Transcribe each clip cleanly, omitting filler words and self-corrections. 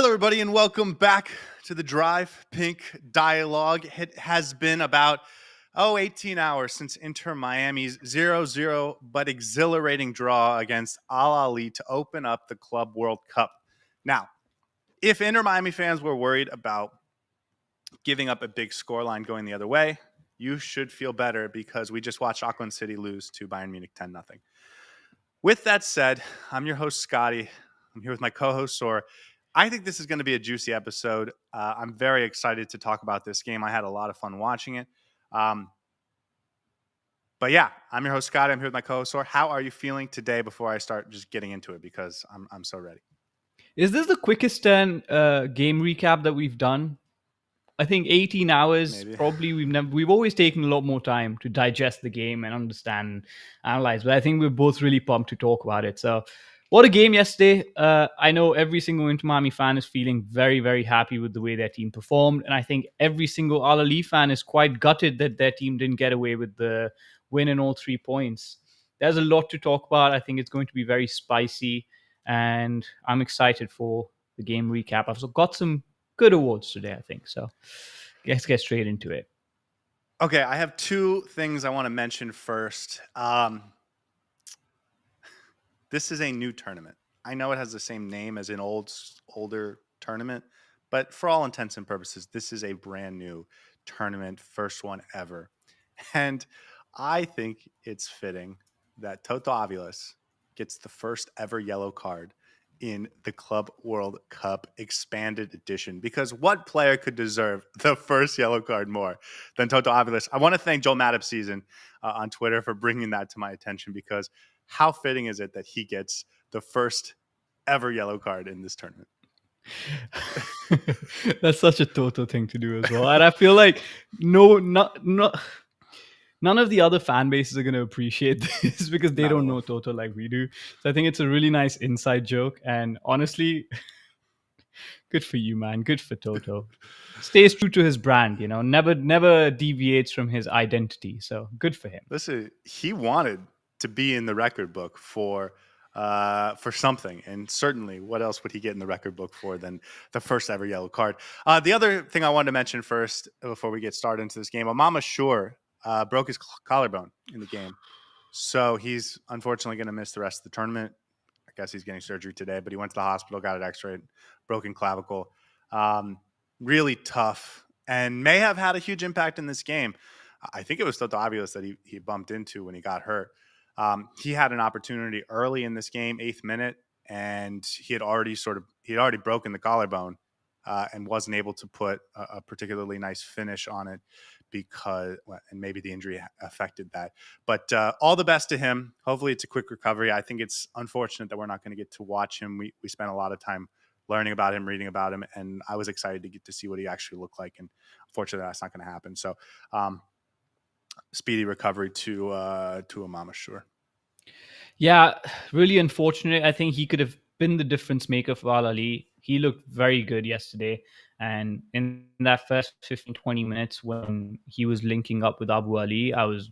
everybody, and welcome back to the Drive Pink Dialogue. It has been about 18 hours since Inter Miami's 0-0 but exhilarating draw against Ahly to open up the Club World Cup. Now, if Inter Miami fans were worried about giving up a big scoreline going the other way, you should feel better because we just watched Auckland City lose to Bayern Munich 10-0. With that said, I'm your host, Scotty. I'm here with my co-host, Saur. I think this is going to be a juicy episode. I'm very excited to talk about this game. I had a lot of fun watching it. But yeah, I'm your host, Scotty. I'm here with my co-host, Saur. How are you feeling today before I start just getting into it? Because I'm so ready. Is this the quickest game recap that we've done? I think 18 hours. Maybe. Probably we've always taken a lot more time to digest the game and understand and analyze. But I think we're both really pumped to talk about it. So, what a game yesterday. I know every single Inter Miami fan is feeling very, very happy with the way their team performed. And I think every single Ahly fan is quite gutted that their team didn't get away with the win and all 3 points. There's a lot to talk about. I think it's going to be very spicy. And I'm excited for the game recap. I've got some good awards today, I think. So let's get straight into it. Okay, I have two things I want to mention first. This is a new tournament. I know it has the same name as an older tournament, but for all intents and purposes, this is a brand new tournament, first one ever. And I think it's fitting that Toto Aviles gets the first ever yellow card in the Club World Cup expanded edition, because what player could deserve the first yellow card more than Toto Aviles? I want to thank Joel Matip on Twitter for bringing that to my attention, because how fitting is it that he gets the first ever yellow card in this tournament? That's such a Toto thing to do as well. And I feel like none of the other fan bases are going to appreciate this because they don't know Toto like we do. So I think it's a really nice inside joke. And honestly, good for you, man. Good for Toto. Stays true to his brand, never deviates from his identity. So good for him. Listen, he wanted to be in the record book for something, and certainly, what else would he get in the record book for than the first ever yellow card? The other thing I wanted to mention first, before we get started into this game, Ahly Mascherano broke his collarbone in the game, so he's unfortunately going to miss the rest of the tournament. I guess he's getting surgery today, but he went to the hospital, got it x-rayed, broken clavicle. Really tough, and may have had a huge impact in this game. I think it was Toto Aviles that he bumped into when he got hurt. He had an opportunity early in this game, 8th minute, and he had already broken the collarbone and wasn't able to put a particularly nice finish on it and maybe the injury affected that. But all the best to him. Hopefully it's a quick recovery. I think it's unfortunate that we're not going to get to watch him. We spent a lot of time learning about him, reading about him, and I was excited to get to see what he actually looked like. And unfortunately, that's not going to happen. So speedy recovery to Ahly Mascherano. Yeah, really unfortunate. I think he could have been the difference maker for Ahly. He looked very good yesterday. And in that first 15, 20 minutes when he was linking up with Abu Ali, I was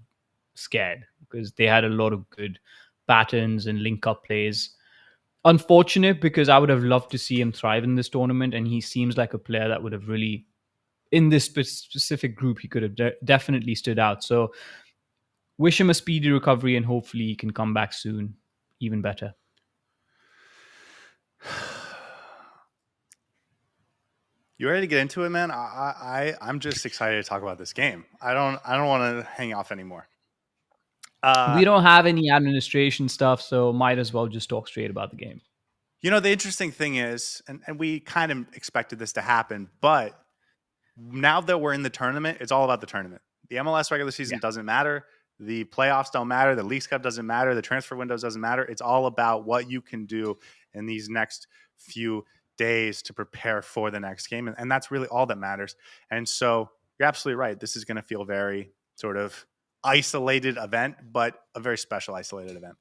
scared because they had a lot of good patterns and link-up plays. Unfortunate because I would have loved to see him thrive in this tournament, and he seems like a player that would have really, in this specific group, he could have definitely stood out. So wish him a speedy recovery, and hopefully he can come back soon, even better. You ready to get into it, man? I'm just excited to talk about this game. I don't want to hang off anymore. We don't have any administration stuff, so might as well just talk straight about the game. You know, the interesting thing is, and we kind of expected this to happen, but now that we're in the tournament, it's all about the tournament. The MLS regular season doesn't matter. The playoffs don't matter. The Leagues Cup doesn't matter. The transfer windows doesn't matter. It's all about what you can do in these next few days to prepare for the next game. And that's really all that matters. And so you're absolutely right. This is going to feel very sort of isolated event, but a very special isolated event.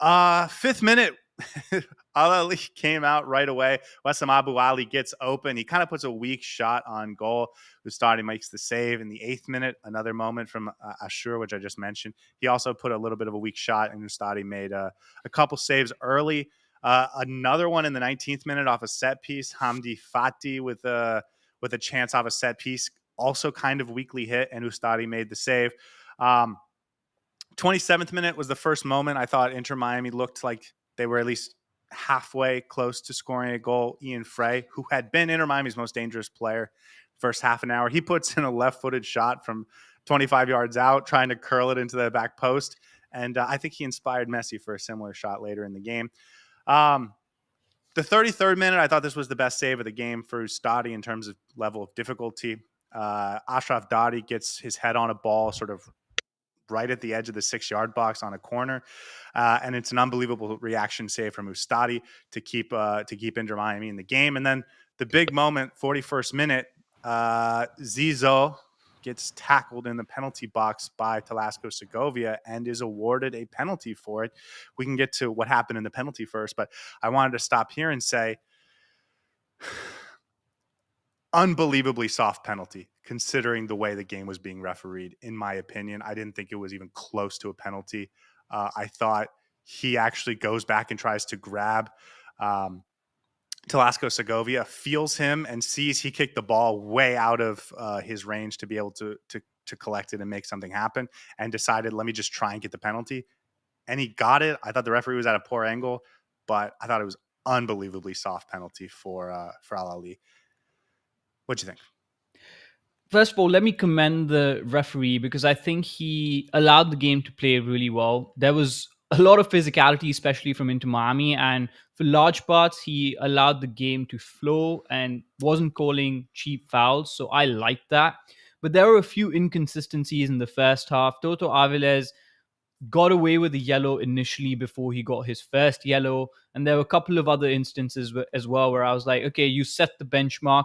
5th minute, Ahly came out right away. Wessam Abu Ali gets open. He kind of puts a weak shot on goal. Ustari makes the save in the 8th minute. Another moment from Ashur, which I just mentioned. He also put a little bit of a weak shot, and Ustari made a couple saves early. Another one in the 19th minute off a set piece. Hamdi Fati with a chance off a set piece, also kind of weakly hit, and Ustari made the save. 27th minute was the first moment I thought Inter Miami looked like they were at least halfway close to scoring a goal. Ian Fray, who had been Inter Miami's most dangerous player first half an hour, he puts in a left-footed shot from 25 yards out, trying to curl it into the back post. And I think he inspired Messi for a similar shot later in the game. The 33rd minute, I thought this was the best save of the game for Ustadi in terms of level of difficulty. Ashraf Dadi gets his head on a ball sort of right at the edge of the 6-yard box on a corner. And it's an unbelievable reaction save from Ustadi to keep Inter Miami in the game. And then the big moment, 41st minute, Zizou gets tackled in the penalty box by Talasco Segovia and is awarded a penalty for it. We can get to what happened in the penalty first, but I wanted to stop here and say, unbelievably soft penalty considering the way the game was being refereed. In my opinion, I didn't think it was even close to a penalty. I thought he actually goes back and tries to grab Talasco Segovia, feels him and sees he kicked the ball way out of his range to be able to collect it and make something happen, and decided, let me just try and get the penalty. And he got it. I thought the referee was at a poor angle, but I thought it was unbelievably soft penalty for Ahly. What'd you think? First of all, let me commend the referee because I think he allowed the game to play really well. There was a lot of physicality, especially from Inter Miami, and for large parts, he allowed the game to flow and wasn't calling cheap fouls. So I liked that. But there were a few inconsistencies in the first half. Toto Aviles got away with the yellow initially before he got his first yellow. And there were a couple of other instances as well where I was like, okay, you set the benchmark.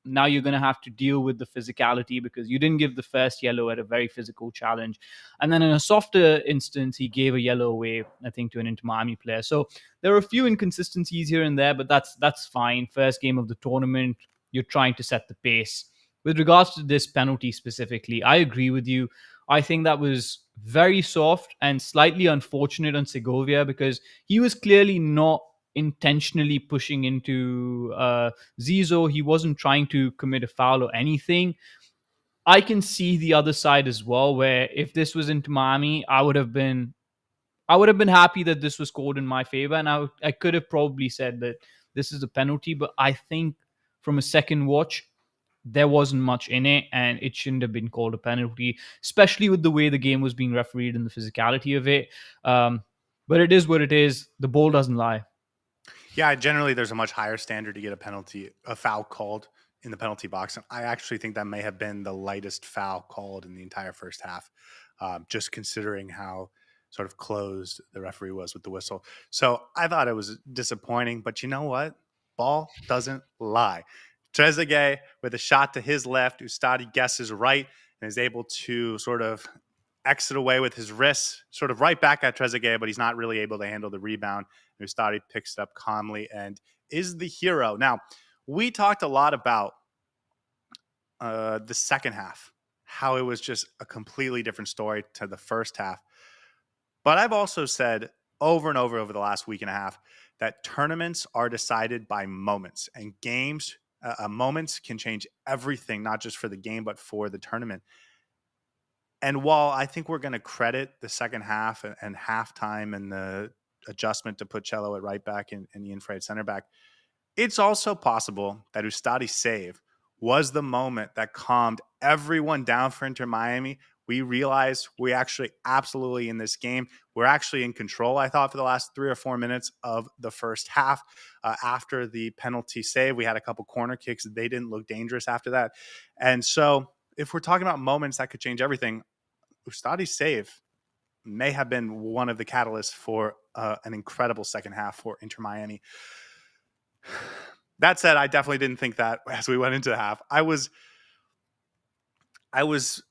Now you're going to have to deal with the physicality because you didn't give the first yellow at a very physical challenge. And then in a softer instance, he gave a yellow away, I think, to an Inter Miami player. So there are a few inconsistencies here and there, but that's fine. First game of the tournament, you're trying to set the pace. With regards to this penalty specifically, I agree with you. I think that was very soft and slightly unfortunate on Segovia because he was clearly not intentionally pushing into Zizou. He wasn't trying to commit a foul or anything. I can see the other side as well, where if this was into Miami, I would have been happy that this was called in my favor, and I could have probably said that this is a penalty. But I think from a second watch, there wasn't much in it, and it shouldn't have been called a penalty, especially with the way the game was being refereed and the physicality of it. But it is what it is. The ball doesn't lie. Yeah, generally there's a much higher standard to get a foul called in the penalty box. And I actually think that may have been the lightest foul called in the entire first half, just considering how sort of closed the referee was with the whistle. So I thought it was disappointing, but you know what? Ball doesn't lie. Trezeguet with a shot to his left, Ustadi guesses right and is able to sort of exit away with his wrists, sort of right back at Trezeguet, but he's not really able to handle the rebound. Ustadi picks it up calmly and is the hero. Now, we talked a lot about the second half, how it was just a completely different story to the first half. But I've also said over and over the last week and a half that tournaments are decided by moments, and games, moments can change everything, not just for the game, but for the tournament. And while I think we're going to credit the second half and halftime and the adjustment to put Cello at right back and Ian Fray at center back, it's also possible that Ustadi's save was the moment that calmed everyone down for Inter Miami. We realized we actually absolutely in this game, we're actually in control, I thought, for the last 3 or 4 minutes of the first half. After the penalty save, we had a couple corner kicks. They didn't look dangerous after that. And so if we're talking about moments that could change everything, Ustadi's save may have been one of the catalysts for an incredible second half for Inter Miami. That said, I definitely didn't think that as we went into the half. I was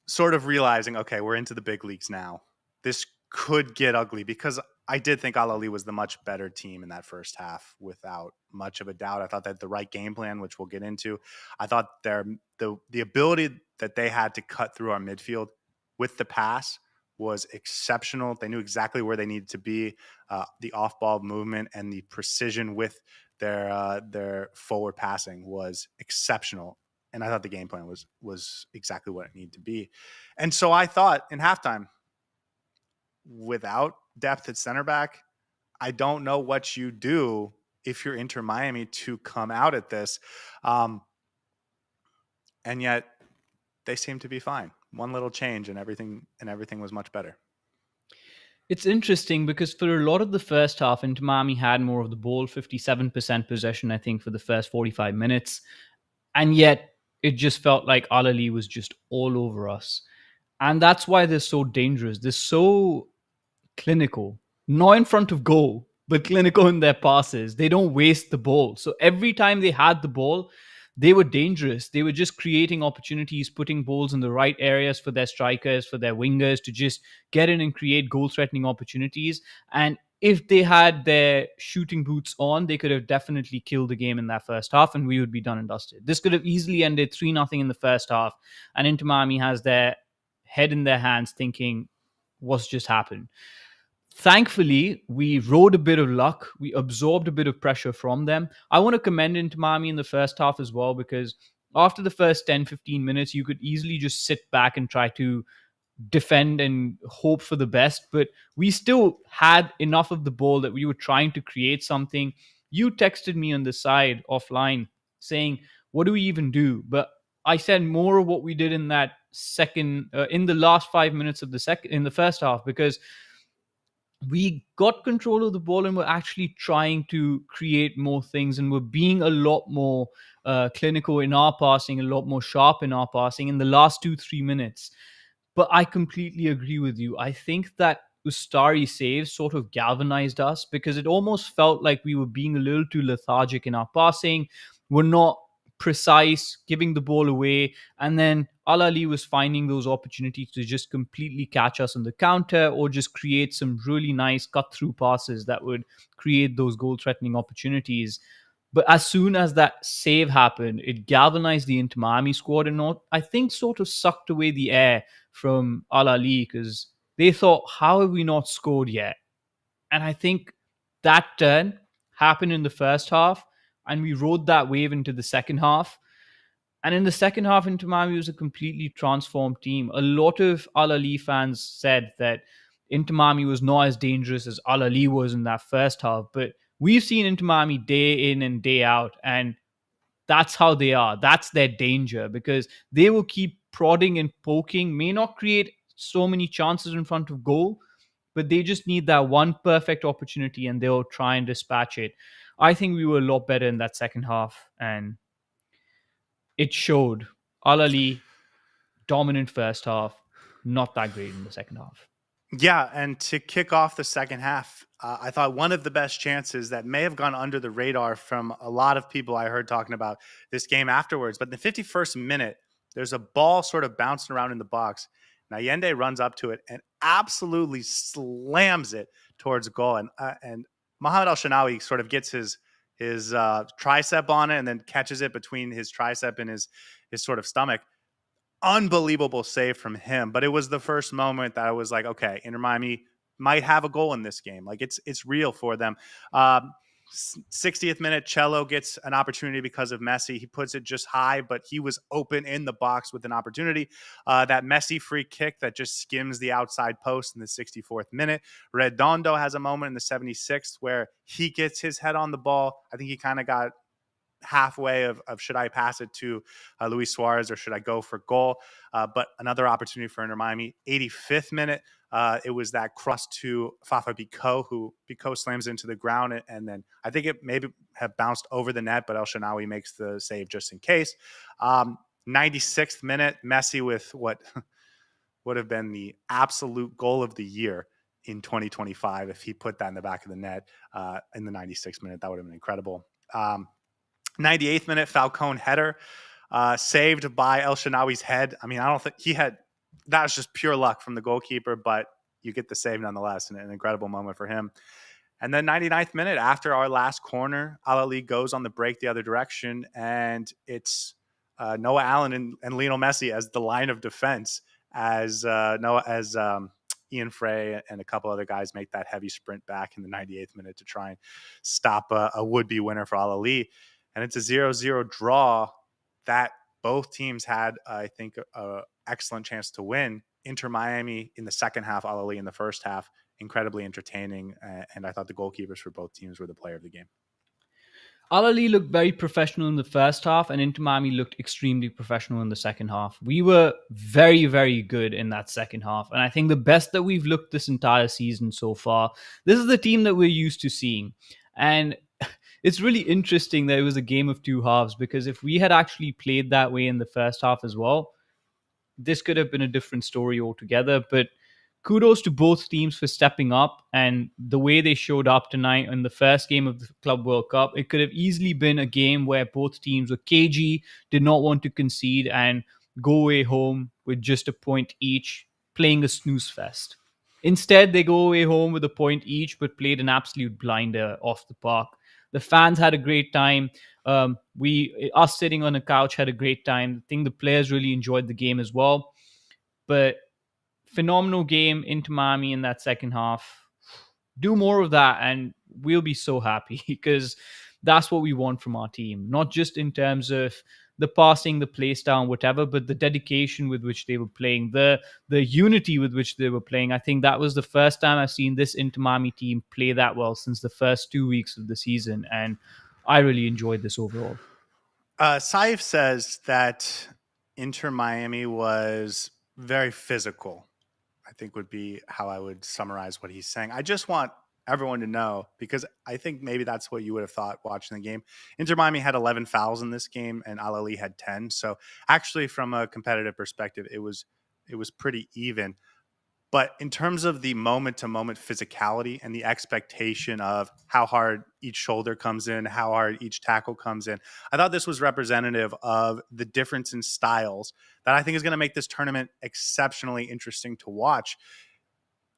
sort of realizing, okay, we're into the big leagues now. This could get ugly because I did think Al Ahly was the much better team in that first half without much of a doubt. I thought that the right game plan, which we'll get into, I thought the ability that they had to cut through our midfield with the pass was exceptional. They knew exactly where they needed to be. The off-ball movement and the precision with their forward passing was exceptional. And I thought the game plan was exactly what it needed to be. And so I thought in halftime, without depth at center back, I don't know what you do if you're Inter Miami to come out at this. And yet they seem to be fine. One little change and everything was much better. It's interesting because for a lot of the first half, Inter Miami had more of the ball, 57% possession, I think, for the first 45 minutes. And yet it just felt like Ahly was just all over us. And that's why they're so dangerous. They're so clinical, not in front of goal, but clinical in their passes. They don't waste the ball. So every time they had the ball, they were dangerous. They were just creating opportunities, putting balls in the right areas for their strikers, for their wingers to just get in and create goal threatening opportunities. And if they had their shooting boots on, they could have definitely killed the game in that first half and we would be done and dusted. This could have easily ended 3-0 in the first half. And Inter Miami has their head in their hands thinking, what's just happened? Thankfully, we rode a bit of luck. We absorbed a bit of pressure from them. I want to commend Inter Miami in the first half as well, because after the first 10-15 minutes, you could easily just sit back and try to defend and hope for the best. But we still had enough of the ball that we were trying to create something. You texted me on the side offline saying, what do we even do? But I said more of what we did in that second, in the last 5 minutes of the second, in the first half, because we got control of the ball and we're actually trying to create more things and we're being a lot more clinical in our passing, a lot more sharp in our passing in the last 2-3 minutes. But I completely agree with you. I think that Ustari save sort of galvanized us because it almost felt like we were being a little too lethargic in our passing. We're not precise, giving the ball away. And then Ahly was finding those opportunities to just completely catch us on the counter or just create some really nice cut through passes that would create those goal threatening opportunities. But as soon as that save happened, it galvanized the Inter Miami squad and not, I think, sort of sucked away the air from Ahly because they thought, how have we not scored yet? And I think that turn happened in the first half, and we rode that wave into the second half. And in the second half, Inter Miami was a completely transformed team. A lot of Ahly fans said that Inter Miami was not as dangerous as Ahly was in that first half, but we've seen Inter Miami day in and day out, and that's how they are. That's their danger because they will keep prodding and poking, may not create so many chances in front of goal, but they just need that one perfect opportunity and they'll try and dispatch it. I think we were a lot better in that second half and it showed. Ahly, dominant first half, not that great in the second half. Yeah, and to kick off the second half, I thought one of the best chances that may have gone under the radar from a lot of people I heard talking about this game afterwards. But in the 51st minute, there's a ball sort of bouncing around in the box. Allende runs up to it and absolutely slams it towards goal. And Mohamed El Shanawi sort of gets his tricep on it and then catches it between his tricep and his sort of stomach. Unbelievable save from him. But it was the first moment that I was like, okay, Inter Miami might have a goal in this game. Like it's real for them. 60th minute, Cello gets an opportunity because of Messi. He puts it just high, but he was open in the box with an opportunity. That Messi free kick that just skims the outside post in the 64th minute. Redondo has a moment in the 76th where he gets his head on the ball. I think he kind of got halfway of should I pass it to Luis Suarez or should I go for goal? But another opportunity for Inter Miami. 85th minute, it was that cross to Fafa Picault, who Picault slams into the ground, and then I think it maybe have bounced over the net, but El Shanawi makes the save just in case. 96th minute, Messi with what would have been the absolute goal of the year in 2025 if he put that in the back of the net in the 96th minute. That would have been incredible. 98th minute, Falcone header, saved by El Shanawi's head. I mean, I don't think that was just pure luck from the goalkeeper, but you get the save nonetheless, and an incredible moment for him. And then 99th minute, after our last corner, Ahly goes on the break the other direction, and it's Noah Allen and Lionel Messi as the line of defense, as Ian Fray and a couple other guys make that heavy sprint back in the 98th minute to try and stop a would-be winner for Ahly. And it's a 0-0 draw that both teams had, I think, an excellent chance to win. Inter Miami in the second half, Ahly in the first half, incredibly entertaining. And I thought the goalkeepers for both teams were the player of the game. Ahly looked very professional in the first half, and Inter Miami looked extremely professional in the second half. We were very, very good in that second half, and I think the best that we've looked this entire season so far. This is the team that we're used to seeing, and it's really interesting that it was a game of two halves, because if we had actually played that way in the first half as well, this could have been a different story altogether. But kudos to both teams for stepping up and the way they showed up tonight in the first game of the Club World Cup. It could have easily been a game where both teams were cagey, did not want to concede, and go away home with just a point each, playing a snooze fest. Instead, they go away home with a point each, but played an absolute blinder off the park. The fans had a great time. Us sitting on the couch had a great time. I think the players really enjoyed the game as well. But phenomenal game into Miami in that second half. Do more of that, and we'll be so happy, because that's what we want from our team. Not just in terms of the passing, the play style, whatever, but the dedication with which they were playing, the unity with which they were playing. I think that was the first time I've seen this Inter Miami team play that well since the first 2 weeks of the season, and I really enjoyed this overall. Saif says that Inter Miami was very physical, I think would be how I would summarize what he's saying. I just want everyone to know, because I think maybe that's what you would have thought watching the game. Inter Miami had 11 fouls in this game and Ahly had 10. So actually from a competitive perspective, it was pretty even. But in terms of the moment to moment physicality and the expectation of how hard each shoulder comes in, how hard each tackle comes in, I thought this was representative of the difference in styles that I think is going to make this tournament exceptionally interesting to watch.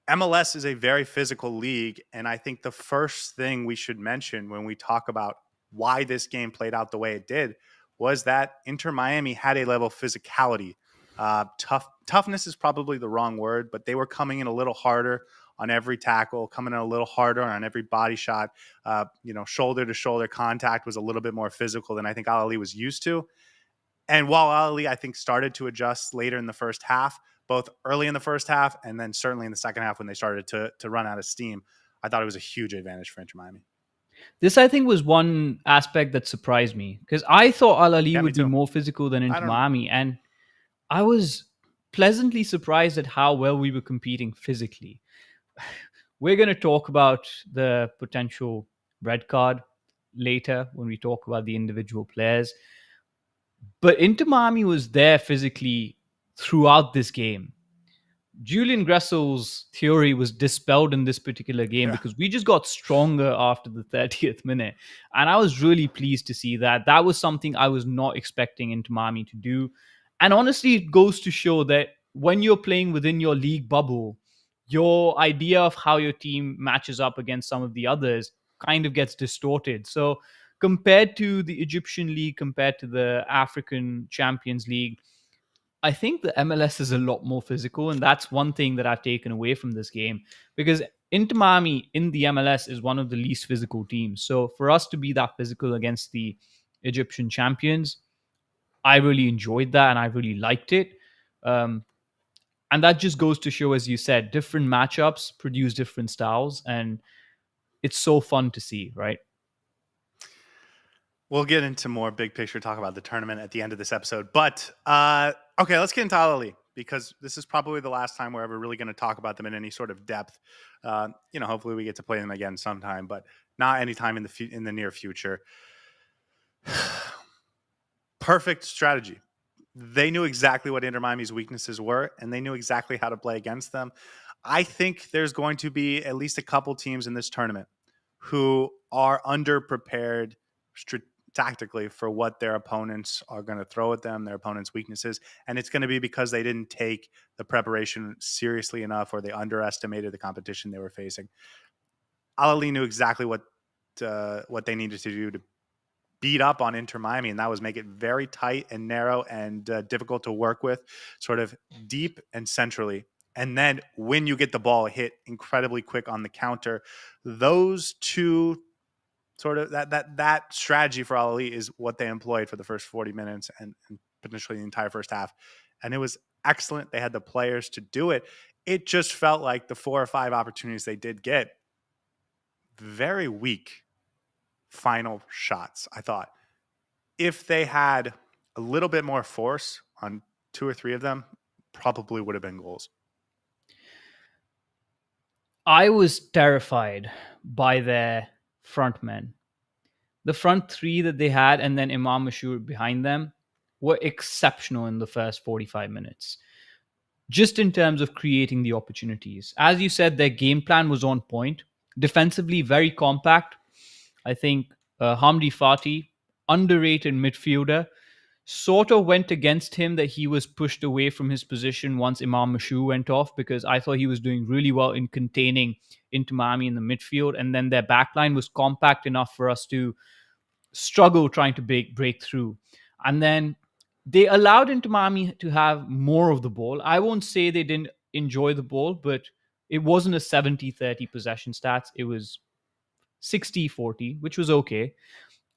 MLS is a very physical league, and I think the first thing we should mention when we talk about why this game played out the way it did was that Inter Miami had a level of physicality. Toughness is probably the wrong word, but they were coming in a little harder on every tackle, coming in a little harder on every body shot. Shoulder to shoulder contact was a little bit more physical than I think Ahly was used to. And while Ahly, I think, started to adjust later in the first half, both early in the first half and then certainly in the second half when they started to run out of steam, I thought it was a huge advantage for Inter Miami. This, I think, was one aspect that surprised me, because I thought Ahly Yeah, me would be too. more physical than I Inter don't. Miami, and I was pleasantly surprised at how well we were competing physically. We're going to talk about the potential red card later when we talk about the individual players. But Inter Miami was there physically throughout this game. Julian Gressel's theory was dispelled in this particular game Yeah. because we just got stronger after the 30th minute. And I was really pleased to see that. That was something I was not expecting Inter Miami to do. And honestly, it goes to show that when you're playing within your league bubble, your idea of how your team matches up against some of the others kind of gets distorted. So, compared to the Egyptian league, compared to the African Champions League, I think the MLS is a lot more physical, and that's one thing that I've taken away from this game, because Inter Miami in the MLS is one of the least physical teams. So for us to be that physical against the Egyptian champions, I really enjoyed that and I really liked it. Um, and that just goes to show, as you said, different matchups produce different styles, and it's so fun to see, right? We'll get into more big picture talk about the tournament at the end of this episode. But okay, let's get into Ahly, because this is probably the last time we're ever really going to talk about them in any sort of depth. Hopefully we get to play them again sometime, but not anytime in the near future. Perfect strategy. They knew exactly what Inter Miami's weaknesses were, and they knew exactly how to play against them. I think there's going to be at least a couple teams in this tournament who are underprepared tactically for what their opponents are going to throw at them, their opponents' weaknesses. And it's going to be because they didn't take the preparation seriously enough, or they underestimated the competition they were facing. Ahly knew exactly what they needed to do to beat up on Inter Miami, and that was make it very tight and narrow and difficult to work with, sort of deep and centrally And then when you get the ball, hit incredibly quick on the counter. Those two sort of that strategy for Ahly is what they employed for the first 40 minutes and potentially the entire first half. And it was excellent. They had the players to do it. It just felt like the 4 or 5 opportunities they did get, very weak final shots. I thought if they had a little bit more force on 2 or 3 of them, probably would have been goals. I was terrified by their front men. The front three that they had, and then Imam Mashour behind them, were exceptional in the first 45 minutes, just in terms of creating the opportunities. As you said, their game plan was on point. Defensively, very compact. I think Hamdi Fati, underrated midfielder, sort of went against him that he was pushed away from his position once Imam Mashu went off, because I thought he was doing really well in containing Inter Miami in the midfield. And then their backline was compact enough for us to struggle trying to break through. And then they allowed Inter Miami to have more of the ball. I won't say they didn't enjoy the ball, but it wasn't a 70-30 possession stats. It was 60-40, which was okay.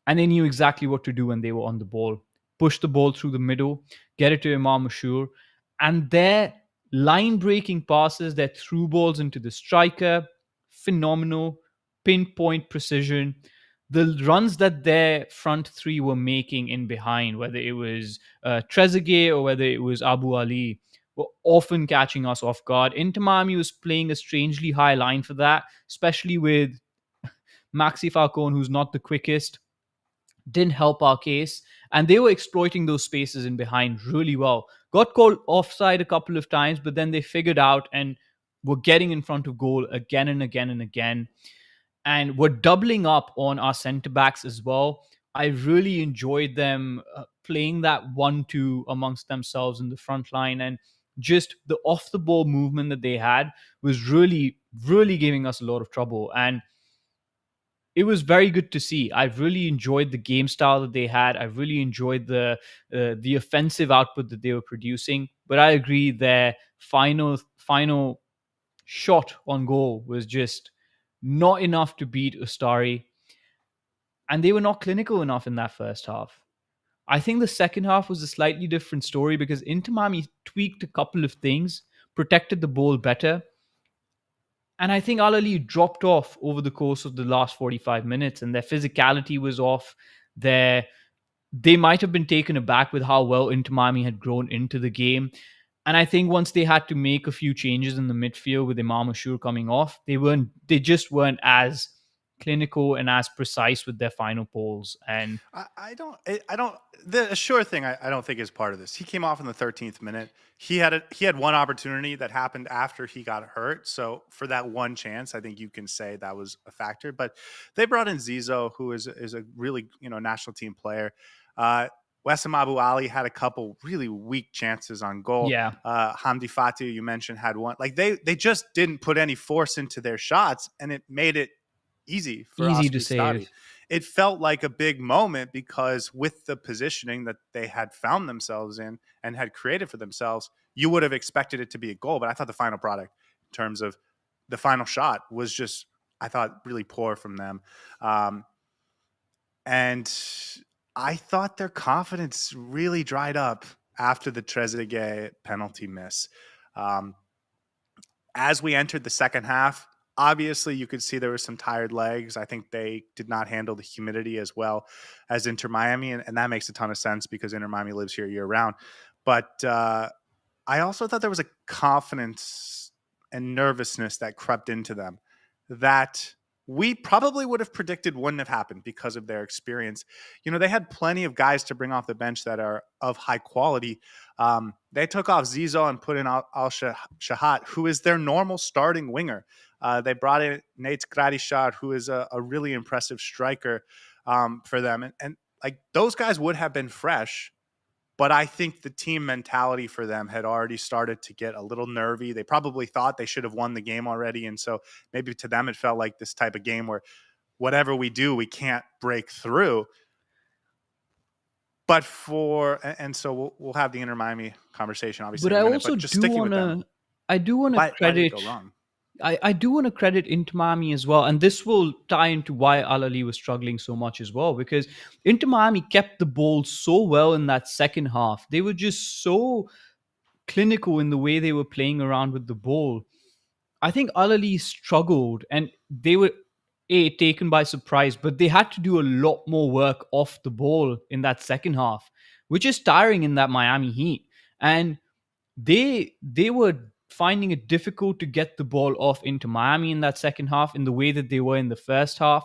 And they knew exactly what to do when they were on the ball. Push the ball through the middle, get it to Imam Mashour, and their line-breaking passes, their through balls into the striker, phenomenal, pinpoint precision. The runs that their front three were making in behind, whether it was Trezeguet or whether it was Abu Ali, were often catching us off guard. Inter Miami was playing a strangely high line for that, especially with Maxi Falcone, who's not the quickest, didn't help our case. And they were exploiting those spaces in behind really well. Got called offside a couple of times, but then they figured out and were getting in front of goal again and again and again. And were doubling up on our centre backs as well. I really enjoyed them playing that 1-2 amongst themselves in the front line. And just the off the ball movement that they had was really, really giving us a lot of trouble. And it was very good to see. I really enjoyed the game style that they had. I really enjoyed the offensive output that they were producing. But I agree, their final shot on goal was just not enough to beat Ustari, and they were not clinical enough in that first half. I think the second half was a slightly different story because Inter Miami tweaked a couple of things, protected the ball better, and I think Al Ahly dropped off over the course of the last 45 minutes, and their physicality was off. They might have been taken aback with how well Inter Miami had grown into the game. And I think once they had to make a few changes in the midfield with Imam Ashur coming off, they just weren't as clinical and as precise with their final balls. And I don't. The sure thing I don't think is part of this. He came off in the 13th minute. He had one opportunity that happened after he got hurt. So for that one chance, I think you can say that was a factor. But they brought in Zizo, who is a really national team player. Wessam Abu Ali had a couple really weak chances on goal. yeah, Hamdi Fati, you mentioned, had one. Like they just didn't put any force into their shots, and it made it easy for easy to Oscar save. Ustari. It felt like a big moment because with the positioning that they had found themselves in and had created for themselves, you would have expected it to be a goal. But I thought the final product, in terms of the final shot, was just, I thought, really poor from them. And I thought their confidence really dried up after the Trezeguet penalty miss. Um, as we entered the second half, obviously you could see there were some tired legs. I think they did not handle the humidity as well as Inter Miami, and that makes a ton of sense because Inter Miami lives here year round. But I also thought there was a confidence and nervousness that crept into them that we probably would have predicted wouldn't have happened because of their experience. They had plenty of guys to bring off the bench that are of high quality. They took off Zizo and put in Al Shahat, who is their normal starting winger. They brought in Nate Gradishar, who is a really impressive striker for them. And like those guys would have been fresh, but I think the team mentality for them had already started to get a little nervy. They probably thought they should have won the game already. And so maybe to them, it felt like this type of game where whatever we do, we can't break through. And so we'll have the Inter Miami conversation, obviously, But in I a minute, also but just do sticking want with them. to I do want to Why did it credit go wrong? I do want to credit Inter Miami as well, and this will tie into why Al Ahly was struggling so much as well, because Inter Miami kept the ball so well in that second half. They were just so clinical in the way they were playing around with the ball. I think Al Ahly struggled, and they were taken by surprise, but they had to do a lot more work off the ball in that second half, which is tiring in that Miami Heat. And they were finding it difficult to get the ball off into Miami in that second half in the way that they were in the first half.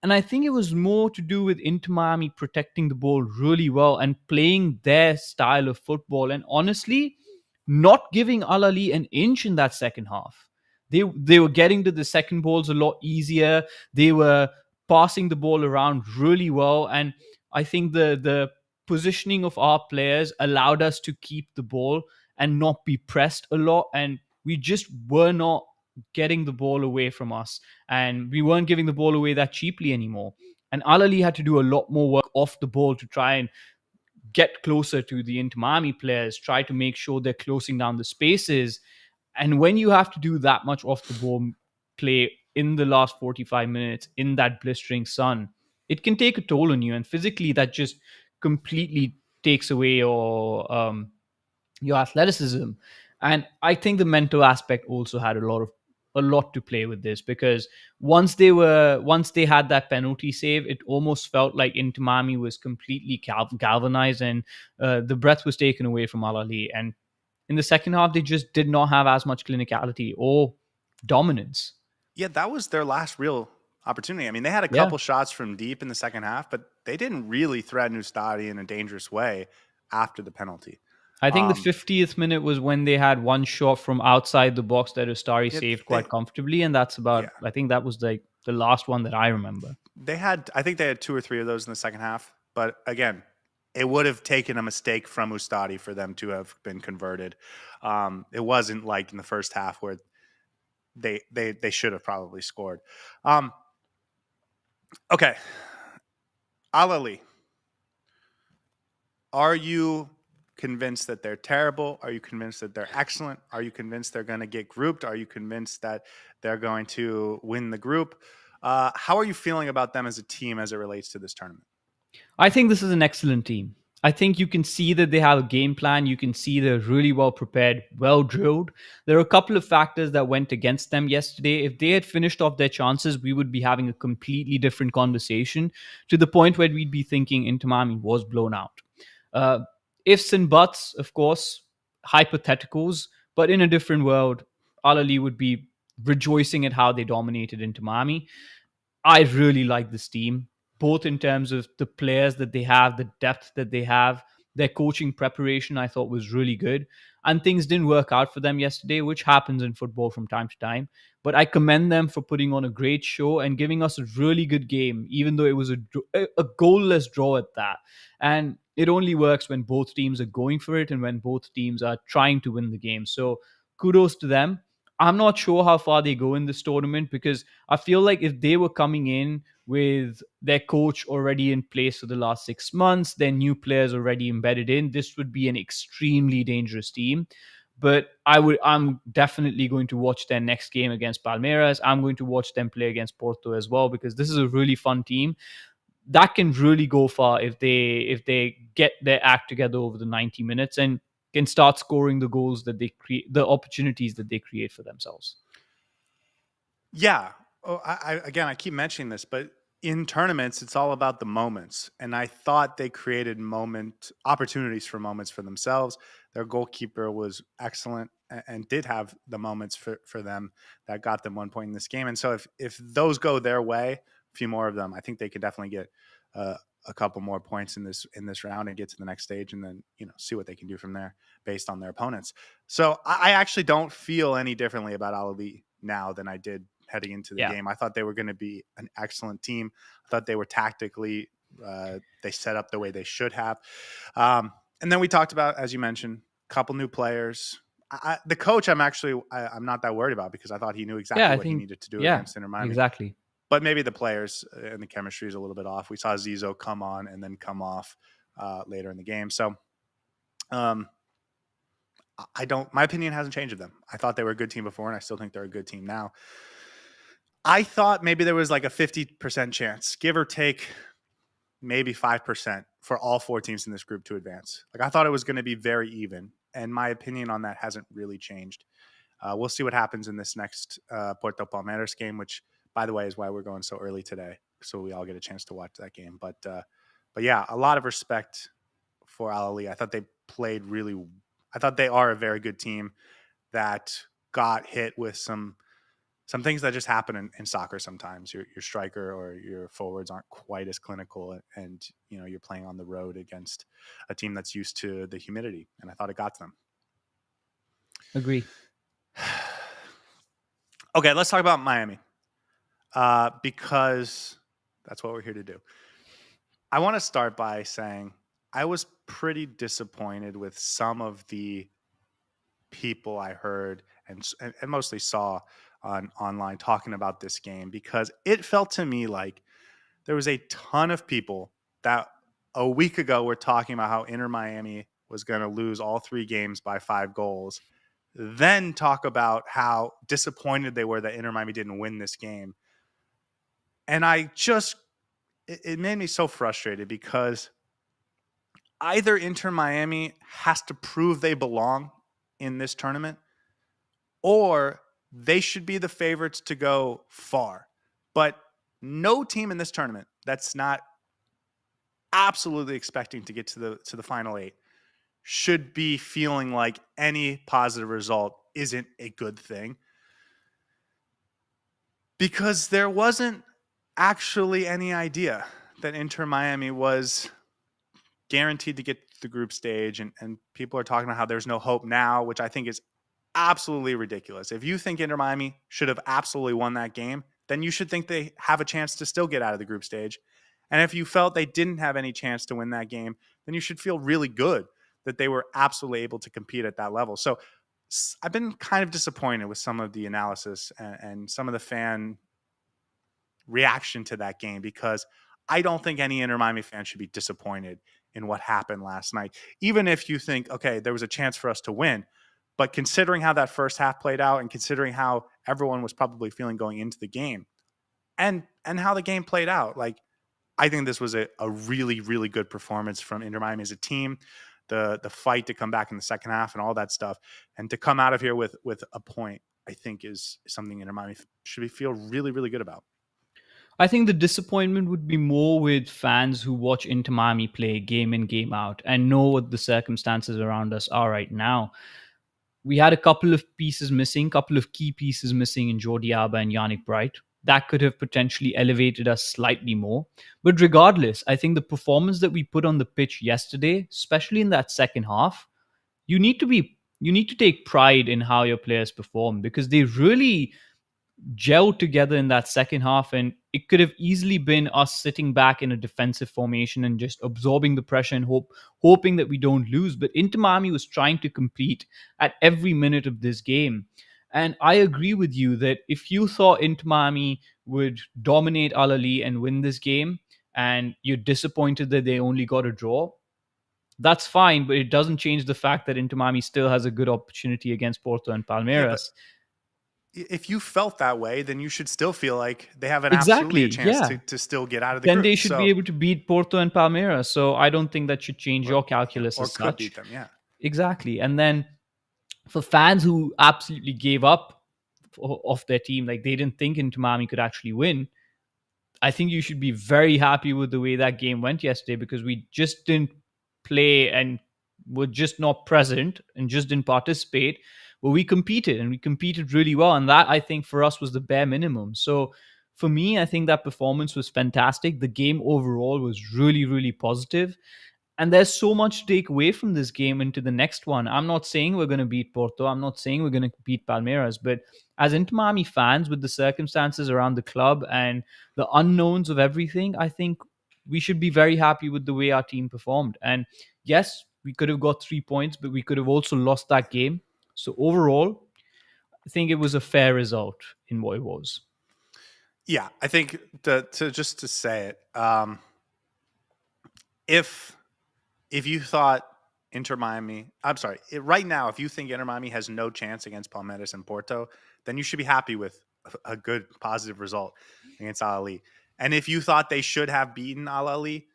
And I think it was more to do with Inter Miami protecting the ball really well and playing their style of football. And honestly, not giving Al Ahly an inch in that second half. They were getting to the second balls a lot easier. They were passing the ball around really well. And I think the positioning of our players allowed us to keep the ball and not be pressed a lot. And we just were not getting the ball away from us, and we weren't giving the ball away that cheaply anymore. And Al Ahly had to do a lot more work off the ball to try and get closer to the Inter Miami players, try to make sure they're closing down the spaces. And when you have to do that much off the ball play in the last 45 minutes in that blistering sun, it can take a toll on you. And physically, that just completely takes away your athleticism. And I think the mental aspect also had a lot to play with this, because once they had that penalty save, it almost felt like Inter Miami was completely galvanized, and the breath was taken away from Al Ahly. And in the second half, they just did not have as much clinicality or dominance. Yeah, that was their last real opportunity. I mean, they had a Yeah. couple shots from deep in the second half, but they didn't really threaten Ustari in a dangerous way after the penalty. I think the Um, 50th minute was when they had one shot from outside the box that Ustari yeah, saved they quite comfortably, and that's yeah about. I think that was like the last one that I remember. they had. I think they had two or three of those in the second half. But again, it would have taken a mistake from Ustadi for them to have been converted. It wasn't like in the first half where they should have probably scored. Um, okay, Al Ahly, are you convinced that they're terrible? Are you convinced that they're excellent? Are you convinced they're going to get grouped? Are you convinced that they're going to win the group? How are you feeling about them as a team as it relates to this tournament? I think this is an excellent team. I think you can see that they have a game plan. You can see they're really well prepared, well drilled. There are a couple of factors that went against them yesterday. If they had finished off their chances, we would be having a completely different conversation, to the point where we'd be thinking Inter Miami was blown out. Uh, Ifs and buts, of course, hypotheticals, but in a different world, Al Ahly would be rejoicing at how they dominated Inter Miami. I really like this team, both in terms of the players that they have, the depth that they have, their coaching preparation. I thought was really good, and things didn't work out for them yesterday, which happens in football from time to time. But I commend them for putting on a great show and giving us a really good game, even though it was a goalless draw at that. And it only works when both teams are going for it and when both teams are trying to win the game. So kudos to them. I'm not sure how far they go in this tournament, because I feel like if they were coming in with their coach already in place for the last 6 months, their new players already embedded in, this would be an extremely dangerous team. But I'm definitely going to watch their next game against Palmeiras. I'm going to watch them play against Porto as well, because this is a really fun team that can really go far if they get their act together over the 90 minutes and can start scoring the goals that they create, the opportunities that they create for themselves. Yeah. Oh, again, I keep mentioning this, but in tournaments, it's all about the moments. And I thought they created moment opportunities for moments for themselves. Their goalkeeper was excellent and did have the moments for them that got them 1 point in this game. And so if those go their way, a few more of them, I think they could definitely get uh, a couple more points in this round and get to the next stage, and then see what they can do from there based on their opponents. So I actually don't feel any differently about Ali now than I did heading into the Yeah. game. I thought they were going to be an excellent team. I thought they were tactically, they set up the way they should have. And then we talked about, as you mentioned, a couple new players. The coach, I'm not that worried about, because I thought he knew Yeah, exactly I what he think, needed to do yeah, against Inter Miami. exactly. But maybe the players and the chemistry is a little bit off. We saw Zizo come on and then come off later in the game. So um, I don't. My opinion hasn't changed of them. I thought they were a good team before, and I still think they're a good team now. I thought maybe there was like a 50% chance, give or take, maybe 5% for all four teams in this group to advance. Like I thought it was going to be very even, and my opinion on that hasn't really changed. We'll see what happens in this next Porto Palmeiras game, which, by the way, is why we're going so early today, so we all get a chance to watch that game. But yeah, a lot of respect for Ahly. I thought they played really. I thought they are a very good team that got hit with some things that just happen in soccer sometimes. Your striker or your forwards aren't quite as clinical, and you're playing on the road against a team that's used to the humidity, and I thought it got to them. Agree. Okay, let's talk about Miami, because that's what we're here to do. I want to start by saying I was pretty disappointed with some of the people I heard and mostly saw online talking about this game, because it felt to me like there was a ton of people that a week ago were talking about how Inter Miami was going to lose all three games by 5 goals, then talk about how disappointed they were that Inter Miami didn't win this game. And it made me so frustrated, because either Inter Miami has to prove they belong in this tournament, or they should be the favorites to go far. But no team in this tournament that's not absolutely expecting to get to the final 8 should be feeling like any positive result isn't a good thing, because there wasn't actually any idea that Inter Miami was guaranteed to get to the group stage, and people are talking about how there's no hope now, which I think is absolutely ridiculous. If you think Inter Miami should have absolutely won that game, then you should think they have a chance to still get out of the group stage. And if you felt they didn't have any chance to win that game, then you should feel really good that they were absolutely able to compete at that level. So I've been kind of disappointed with some of the analysis and some of the fan reaction to that game, because I don't think any Inter Miami fan should be disappointed in what happened last night. Even if you think, okay, there was a chance for us to win, but considering how that first half played out, and considering how everyone was probably feeling going into the game, and how the game played out, like, I think this was a really, really good performance from Inter Miami as a team. The fight to come back in the second half and all that stuff, and to come out of here with a point, I think is something Inter Miami should feel really, really good about. I think the disappointment would be more with fans who watch Inter Miami play game in, game out, and know what the circumstances around us are right now. We had a couple of pieces missing, couple of key pieces missing in Jordi Alba and Yannick Bright. That could have potentially elevated us slightly more. But regardless, I think the performance that we put on the pitch yesterday, especially in that second half, you need to take pride in how your players perform, because they really gelled together in that second half, and it could have easily been us sitting back in a defensive formation and just absorbing the pressure and hoping that we don't lose. But Inter Miami was trying to compete at every minute of this game. And I agree with you that if you thought Inter Miami would dominate Al Ahly and win this game, and you're disappointed that they only got a draw, that's fine, but it doesn't change the fact that Inter Miami still has a good opportunity against Porto and Yeah, but Palmeiras. if you felt that way, then you should still feel like they have absolutely a Exactly, chance yeah. to still get out of the Then they group. should be So, able to beat Porto and Palmeiras. So I don't think that should change your calculus or as could such. beat them. Yeah. Exactly. And then for fans who absolutely gave up of their team, like they didn't think Inter Miami could actually win, I think you should be very happy with the way that game went yesterday, because we just didn't play and were just not present and just didn't participate. But we competed, and we competed really well. And that, I think, for us was the bare minimum. So for me, I think that performance was fantastic. The game overall was really, really positive. And there's so much to take away from this game into the next one. I'm not saying we're going to beat Porto. I'm not saying we're going to beat Palmeiras. But as Inter Miami fans, with the circumstances around the club and the unknowns of everything, I think we should be very happy with the way our team performed. And yes, we could have got 3 points, but we could have also lost that game. So overall, I think it was a fair result in what it was. Yeah, I think to say it, if you thought Inter Miami. I'm sorry. Right now, if you think Inter Miami has no chance against Palmeiras and Porto, then you should be happy with a good positive result against Ahly. And if you thought they should have beaten Ahly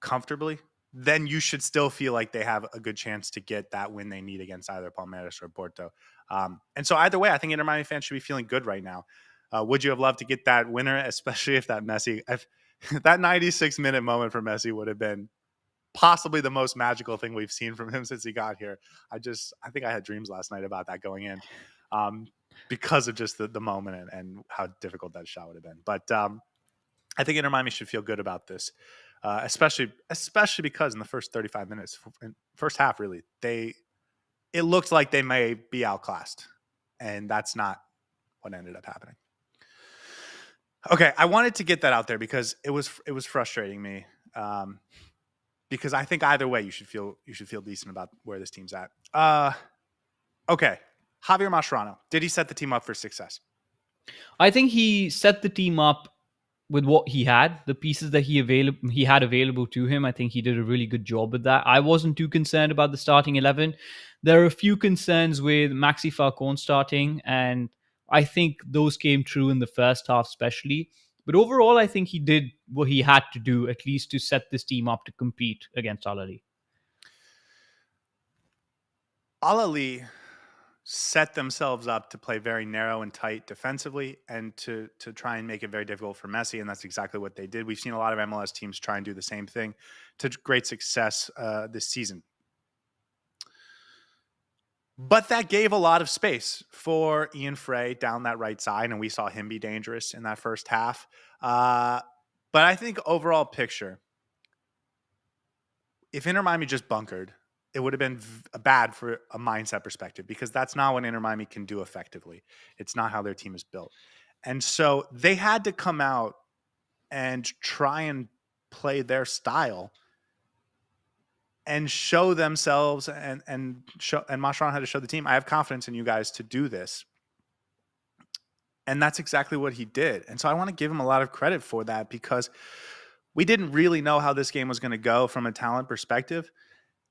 comfortably, then you should still feel like they have a good chance to get that win they need against either Palmeiras or Porto. And so either way, I think Inter Miami fans should be feeling good right now. Would you have loved to get that winner, especially if that Messi, if that 96-minute moment for Messi would have been possibly the most magical thing we've seen from him since he got here. I think I had dreams last night about that going in, because of just the moment and how difficult that shot would have been. But I think Inter Miami should feel good about this, especially because in the first 35 minutes, first half, really, it looked like they may be outclassed, and that's not what ended up happening. Okay, I wanted to get that out there because it was frustrating me. Because I think either way you should feel decent about where this team's at. Okay, Javier Mascherano, did he set the team up for success? I think he set the team up with what he had, the pieces that he had available to him. I think he did a really good job with that. I wasn't too concerned about the starting 11. There are a few concerns with Maxi Falcon starting, and I think those came true in the first half, especially. But overall, I think he did what he had to do, at least to set this team up to compete against Ahly. Ahly set themselves up to play very narrow and tight defensively and to try and make it very difficult for Messi, and that's exactly what they did. We've seen a lot of MLS teams try and do the same thing to great success this season. But that gave a lot of space for Ian Fray down that right side, and we saw him be dangerous in that first half. But I think overall picture, if Inter Miami just bunkered, it would have been bad for a mindset perspective because that's not what Inter Miami can do effectively. It's not how their team is built. And so they had to come out and try and play their style and show themselves and Mascherano had to show the team, I have confidence in you guys to do this. And that's exactly what he did. And so I want to give him a lot of credit for that because we didn't really know how this game was going to go from a talent perspective.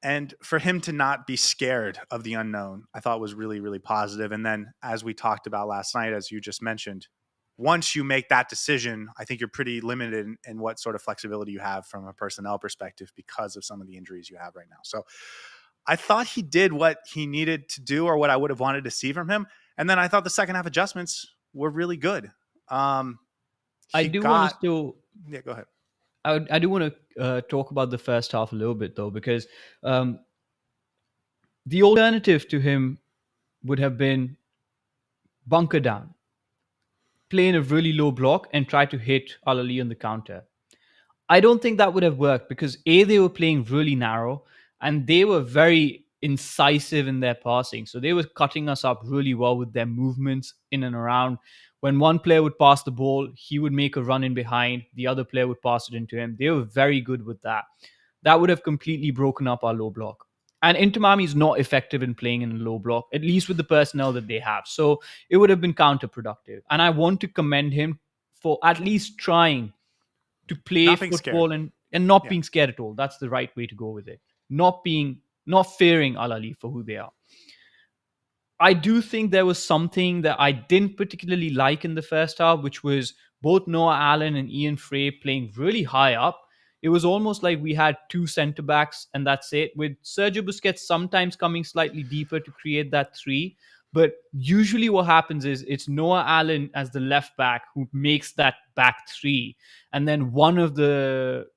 And for him to not be scared of the unknown, I thought was really, really positive. And then as we talked about last night, as you just mentioned, once you make that decision, I think you're pretty limited in what sort of flexibility you have from a personnel perspective because of some of the injuries you have right now. So I thought he did what he needed to do or what I would have wanted to see from him. And then I thought the second half adjustments were really good. I do want to still... Yeah, go ahead. I do want to talk about the first half a little bit, though, because the alternative to him would have been bunker down, play in a really low block, and try to hit Ahly on the counter. I don't think that would have worked because A, they were playing really narrow, and they were very incisive in their passing. So they were cutting us up really well with their movements in and around. When one player would pass the ball, he would make a run in behind. The other player would pass it into him. They were very good with that. That would have completely broken up our low block. And Inter Miami is not effective in playing in a low block, at least with the personnel that they have. So it would have been counterproductive. And I want to commend him for at least trying to play football and not being scared at all. That's the right way to go with it. Not fearing Ahly for who they are. I do think there was something that I didn't particularly like in the first half, which was both Noah Allen and Ian Fray playing really high up. It was almost like we had two center backs and that's it, with Sergio Busquets sometimes coming slightly deeper to create that three. But usually what happens is it's Noah Allen as the left back who makes that back three. And then one of the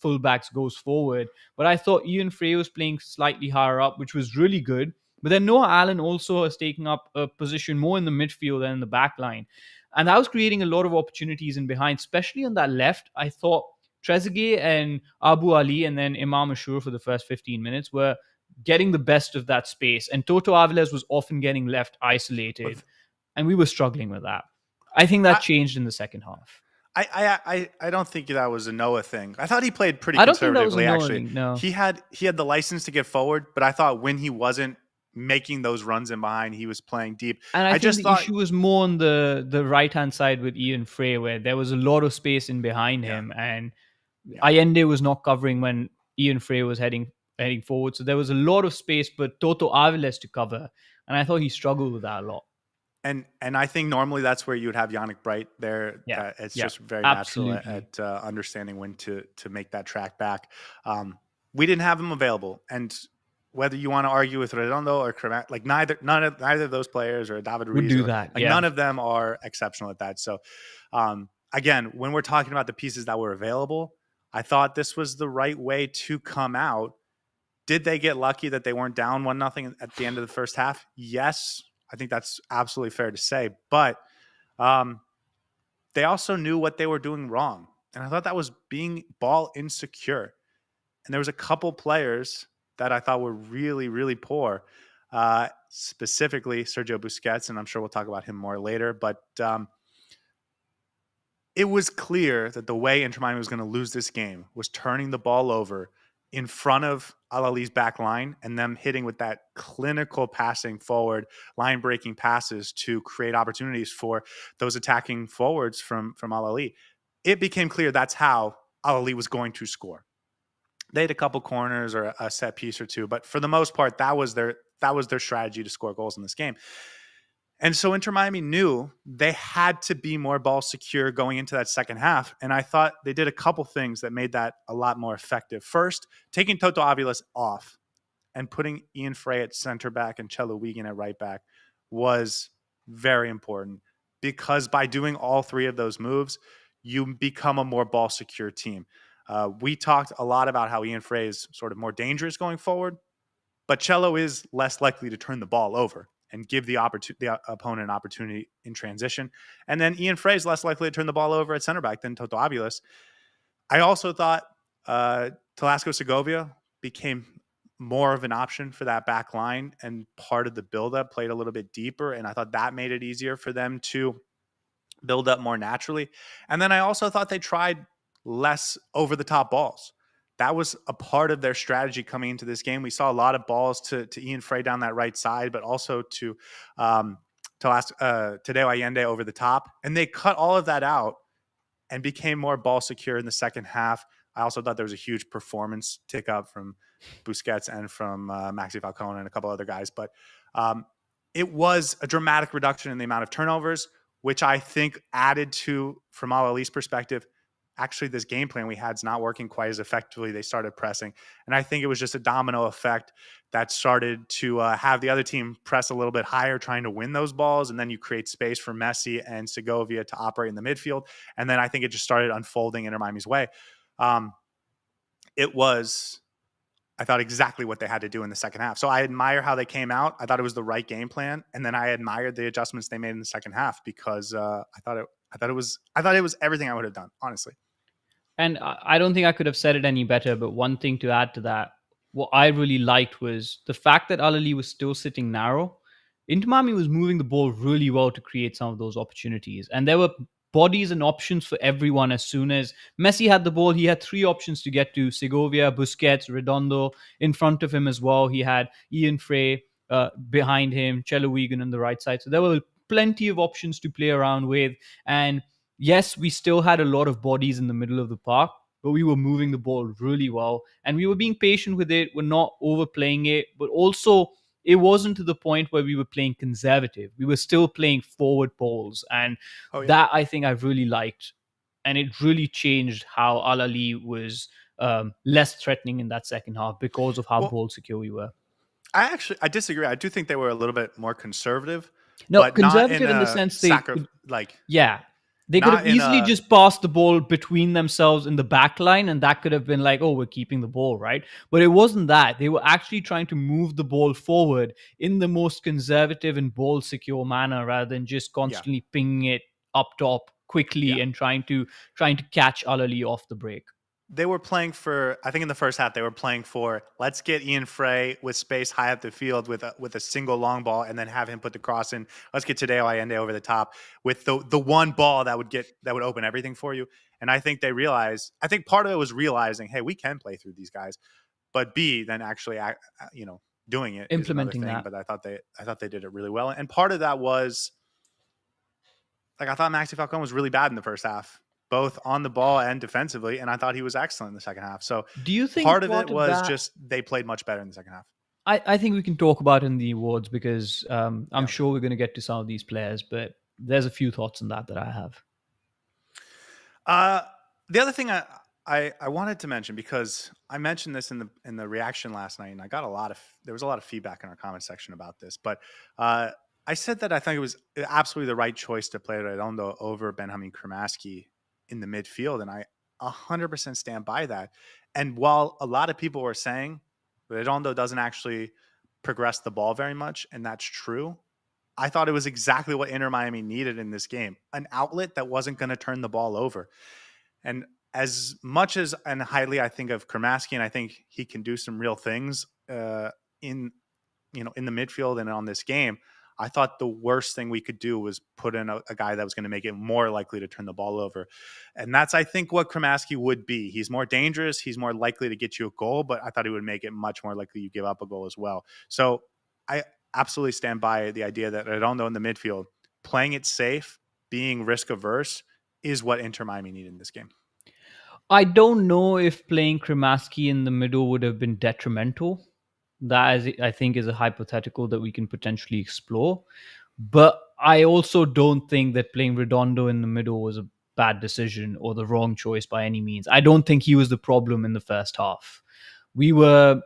fullbacks goes forward. But I thought Ian Fray was playing slightly higher up, which was really good. But then Noah Allen also is taking up a position more in the midfield than in the back line. And that was creating a lot of opportunities in behind, especially on that left. I thought Trezeguet and Abu Ali and then Imam Ashur for the first 15 minutes were getting the best of that space. And Toto Aviles was often getting left isolated. And we were struggling with that. I think that changed in the second half. I don't think that was a Noah thing. I thought he played pretty conservatively, actually. No. He had the license to get forward, but I thought when he wasn't making those runs in behind, he was playing deep. And I think the issue was more on the right-hand side with Ian Fray, where there was a lot of space in behind him. And Allende was not covering when Ian Fray was heading heading forward. So there was a lot of space for Toto Aviles to cover. And I thought he struggled with that a lot. And I think normally that's where you would have Yannick Bright there. Yeah. It's Yeah. just very natural Absolutely. at understanding when to make that track back. We didn't have him available, and whether you want to argue with Redondo or Cremat, like neither of those players or David Would Ruiz do or that. like Yeah. none of them are exceptional at that. So again, when we're talking about the pieces that were available, I thought this was the right way to come out. Did they get lucky that they weren't down 1-0 at the end of the first half? Yes, I think that's absolutely fair to say. But um, they also knew what they were doing wrong. And I thought that was being ball insecure. And there was a couple players that I thought were really, really poor, specifically Sergio Busquets. And I'm sure we'll talk about him more later. But it was clear that the way Inter Miami was going to lose this game was turning the ball over in front of Al-Ahly's back line and them hitting with that clinical passing forward, line breaking passes to create opportunities for those attacking forwards from Al-Ahly. It became clear that's how Al-Ahly was going to score. They had a couple corners or a set piece or two, but for the most part, that was their strategy to score goals in this game. And so Inter Miami knew they had to be more ball secure going into that second half. And I thought they did a couple things that made that a lot more effective. First, taking Toto Aviles off and putting Ian Fray at center back and Chelo Wigan at right back was very important, because by doing all three of those moves, you become a more ball secure team. We talked a lot about how Ian Fray is sort of more dangerous going forward, but Cello is less likely to turn the ball over and give the opponent an opportunity in transition. And then Ian Fray is less likely to turn the ball over at center back than Toto Aviles. I also thought Telasco Segovia became more of an option for that back line, and part of the buildup played a little bit deeper. And I thought that made it easier for them to build up more naturally. And then I also thought they tried less over the top balls. That was a part of their strategy coming into this game. We saw a lot of balls to Ian Fray down that right side, but also to Tadeo Allende over the top. And they cut all of that out and became more ball secure in the second half. I also thought there was a huge performance tick up from Busquets and from Maxi Falcone and a couple other guys. But it was a dramatic reduction in the amount of turnovers, which I think added to, from Al-Ahly's perspective, actually this game plan we had is not working quite as effectively. They started pressing. And I think it was just a domino effect that started to have the other team press a little bit higher, trying to win those balls. And then you create space for Messi and Segovia to operate in the midfield. And then I think it just started unfolding Inter Miami's way. It was, I thought, exactly what they had to do in the second half. So I admire how they came out. I thought it was the right game plan. And then I admired the adjustments they made in the second half, because I thought it was everything I would have done, honestly. And I don't think I could have said it any better. But one thing to add to that, what I really liked was the fact that Al Ahly was still sitting narrow. Inter Miami was moving the ball really well to create some of those opportunities. And there were bodies and options for everyone. As soon as Messi had the ball, he had three options to get to: Segovia, Busquets, Redondo. In front of him as well, he had Ian Fray, behind him, Chelo Wigan on the right side. So there were plenty of options to play around with. And yes, we still had a lot of bodies in the middle of the park, but we were moving the ball really well and we were being patient with it. We're not overplaying it, but also it wasn't to the point where we were playing conservative. We were still playing forward balls. And Oh, yeah. that I think I really liked. And it really changed how Al Ahly was less threatening in that second half because of how Well, ball secure we were. I disagree. I do think they were a little bit more conservative, No, but not in conservative in the a sense they could, like yeah, they could not have in easily a just passed the ball between themselves in the back line, and that could have been like, oh, we're keeping the ball, right? But it wasn't that. They were actually trying to move the ball forward in the most conservative and ball secure manner, rather than just yeah, constantly pinging it up top quickly yeah. and trying to catch Al Ahly off the break. They were playing for, I think in the first half, they were playing for, let's get Ian Fray with space high up the field with a single long ball, and then have him put the cross in. Let's get Tadeo Allende over the top with the one ball that would open everything for you. And I think they realized, I think part of it was realizing, hey, we can play through these guys, but B, then actually, doing it is another Implementing thing. that. But I thought they did it really well. And part of that was, like, I thought Maxi Falcone was really bad in the first half, both on the ball and defensively, and I thought he was excellent in the second half. So Do you think part of it part of was that? just they played much better in the second half. I think we can talk about in the awards because I'm Yeah. sure we're going to get to some of these players, but there's a few thoughts on that I have. Uh, the other thing I wanted to mention, because I mentioned this in the reaction last night, and I got there was a lot of feedback in our comment section about this, but uh, I said that I think it was absolutely the right choice to play Redondo over Benjamin Kramaski in the midfield, and I 100% stand by that. And while a lot of people were saying Redondo doesn't actually progress the ball very much, and that's true, I thought it was exactly what Inter Miami needed in this game, an outlet that wasn't going to turn the ball over. And as much as and highly I think of Kramaski, and I think he can do some real things in in the midfield and on this game, I thought the worst thing we could do was put in a guy that was going to make it more likely to turn the ball over. And that's, I think, what Kramaski would be. He's more dangerous. He's more likely to get you a goal, but I thought he would make it much more likely you give up a goal as well. So I absolutely stand by the idea that Redondo in the midfield, playing it safe, being risk averse, is what Inter Miami needed in this game. I don't know if playing Kramaski in the middle would have been detrimental. That is, I think, is a hypothetical that we can potentially explore. But I also don't think that playing Redondo in the middle was a bad decision or the wrong choice by any means. I don't think he was the problem in the first half. We were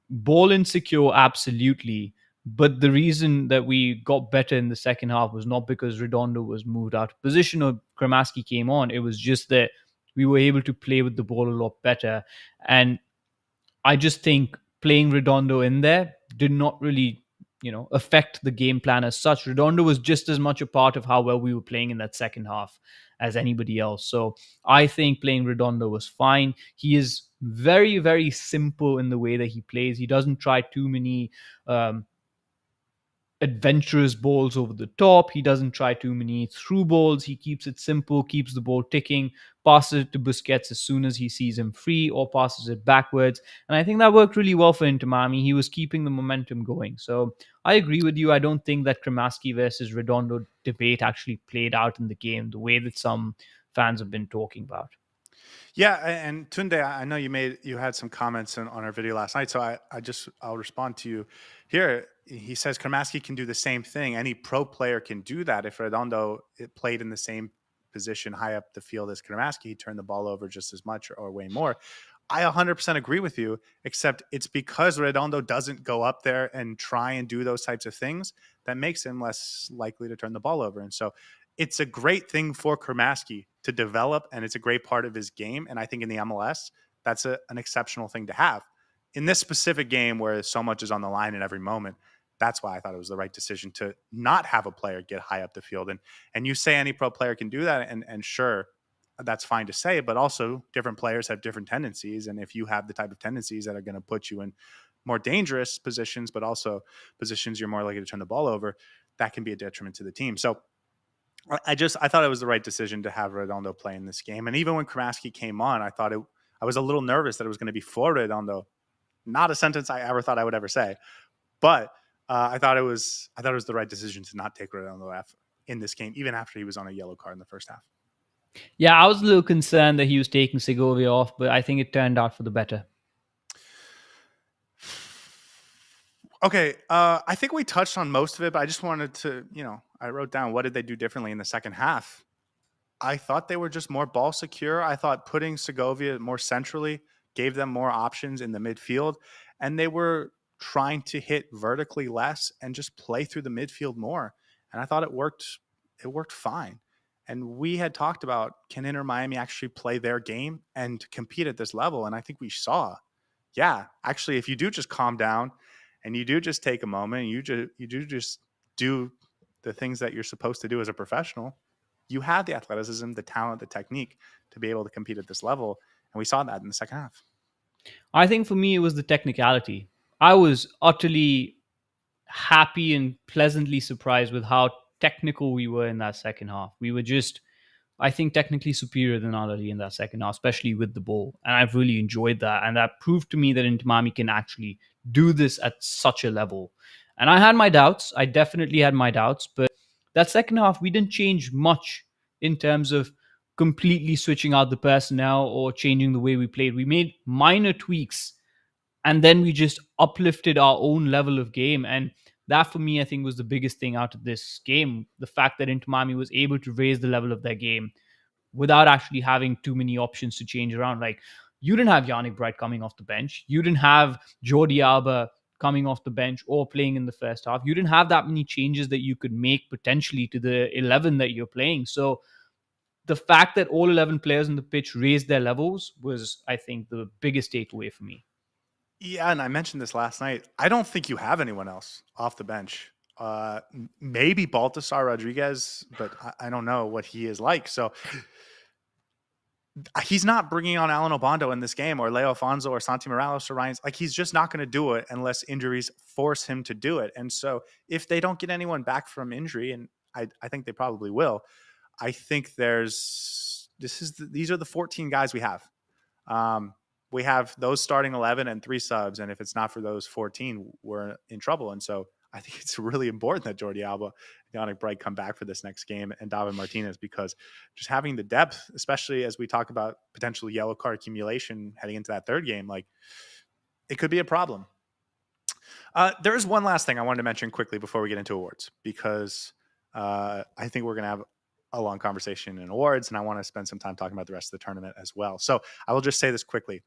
ball insecure, absolutely. But the reason that we got better in the second half was not because Redondo was moved out of position or Kramaski came on. It was just that we were able to play with the ball a lot better. And I just think playing Redondo in there did not really, affect the game plan as such. Redondo was just as much a part of how well we were playing in that second half as anybody else. So I think playing Redondo was fine. He is very, very simple in the way that he plays. He doesn't try too many adventurous balls over the top. He doesn't try too many through balls. He keeps it simple, keeps the ball ticking, passes it to Busquets as soon as he sees him free, or passes it backwards. And I think that worked really well for Inter Miami. He was keeping the momentum going. So I agree with you. I don't think that Kramaski versus Redondo debate actually played out in the game the way that some fans have been talking about. Yeah, and Tunde, I know you had some comments on our video last night, so I'll respond to you here. He says Kramaski can do the same thing. Any pro player can do that. If Redondo played in the same position high up the field as Kramaski, he turned the ball over just as much or way more. I 100% agree with you, except it's because Redondo doesn't go up there and try and do those types of things that makes him less likely to turn the ball over. And so it's a great thing for Kramaski to develop, and it's a great part of his game. And I think in the MLS, that's an exceptional thing to have. In this specific game where so much is on the line in every moment, that's why I thought it was the right decision to not have a player get high up the field. And you say any pro player can do that, and sure, that's fine to say, but also different players have different tendencies. And if you have the type of tendencies that are going to put you in more dangerous positions, but also positions you're more likely to turn the ball over, that can be a detriment to the team. So I thought it was the right decision to have Redondo play in this game. And even when Kramaski came on, I was a little nervous that it was going to be for Redondo. Not a sentence I ever thought I would ever say, but I thought it was the right decision to not take Redondo in this game, even after he was on a yellow card in the first half. Yeah, I was a little concerned that he was taking Segovia off, but I think it turned out for the better. Okay, I think we touched on most of it, but I just wanted to, I wrote down what did they do differently in the second half. I thought they were just more ball secure. I thought putting Segovia more centrally gave them more options in the midfield, and they were trying to hit vertically less and just play through the midfield more. And I thought it worked. It worked fine. And we had talked about, can Inter Miami actually play their game and compete at this level? And I think we saw, yeah, actually, if you do just calm down and you do just take a moment, and you do just do the things that you're supposed to do as a professional, you have the athleticism, the talent, the technique to be able to compete at this level. And we saw that in the second half. I think for me, it was the technicality. I was utterly happy and pleasantly surprised with how technical we were in that second half. We were just, I think, technically superior than Ahly in that second half, especially with the ball. And I've really enjoyed that. And that proved to me that Inter Miami can actually do this at such a level. And I had my doubts. I definitely had my doubts. But that second half, we didn't change much in terms of completely switching out the personnel or changing the way we played. We made minor tweaks, and then we just uplifted our own level of game. And that, for me, I think was the biggest thing out of this game. The fact that Inter Miami was able to raise the level of their game without actually having too many options to change around. Like, you didn't have Yannick Bright coming off the bench. You didn't have Jordi Alba coming off the bench or playing in the first half. You didn't have that many changes that you could make potentially to the 11 that you're playing. So the fact that all 11 players on the pitch raised their levels was, I think, the biggest takeaway for me. Yeah, and I mentioned this last night. I don't think you have anyone else off the bench. Maybe Baltasar Rodriguez, but I don't know what he is like. So he's not bringing on Alan Obando in this game, or Leo Afonso, or Santi Morales, or Ryan's. Like, he's just not going to do it unless injuries force him to do it. And so if they don't get anyone back from injury, and I think they probably will, I think these are the 14 guys we have. We have those starting 11 and 3 subs. And if it's not for those 14, we're in trouble. And so I think it's really important that Jordi Alba and Yannick Bright come back for this next game, and David Martinez, because just having the depth, especially as we talk about potential yellow card accumulation heading into that third game, like, it could be a problem. There is one last thing I wanted to mention quickly before we get into awards, because I think we're going to have a long conversation in awards, and I want to spend some time talking about the rest of the tournament as well. So I will just say this quickly.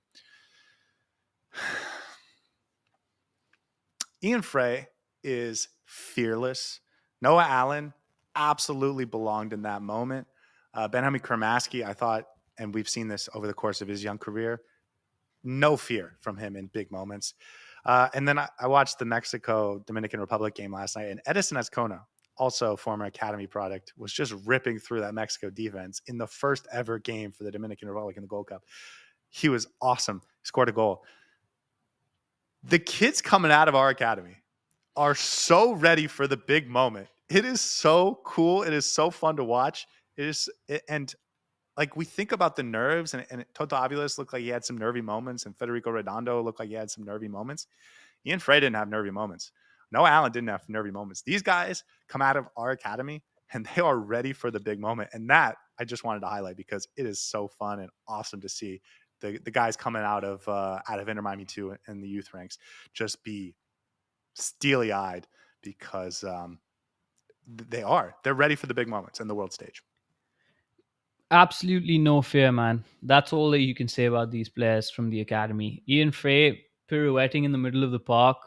Ian Fray is fearless. Noah Allen absolutely belonged in that moment. Benjamin Kramaski, I thought, and we've seen this over the course of his young career, no fear from him in big moments. And then I watched the Mexico-Dominican Republic game last night, and Edison Azcona, also former Academy product, was just ripping through that Mexico defense in the first ever game for the Dominican Republic in the Gold Cup. He was awesome. Scored a goal. The kids coming out of our academy are so ready for the big moment. It is so cool. It is so fun to watch. And like, we think about the nerves, and Toto Aviles looked like he had some nervy moments, and Federico Redondo looked like he had some nervy moments. Ian Fray didn't have nervy moments. Noah Allen didn't have nervy moments. These guys come out of our academy and they are ready for the big moment. And that I just wanted to highlight, because it is so fun and awesome to see the guys coming out of Inter Miami 2 in the youth ranks just be steely eyed, because they're ready for the big moments in the world stage. Absolutely no fear, man. That's all that you can say about these players from the academy. Ian Fray pirouetting in the middle of the park,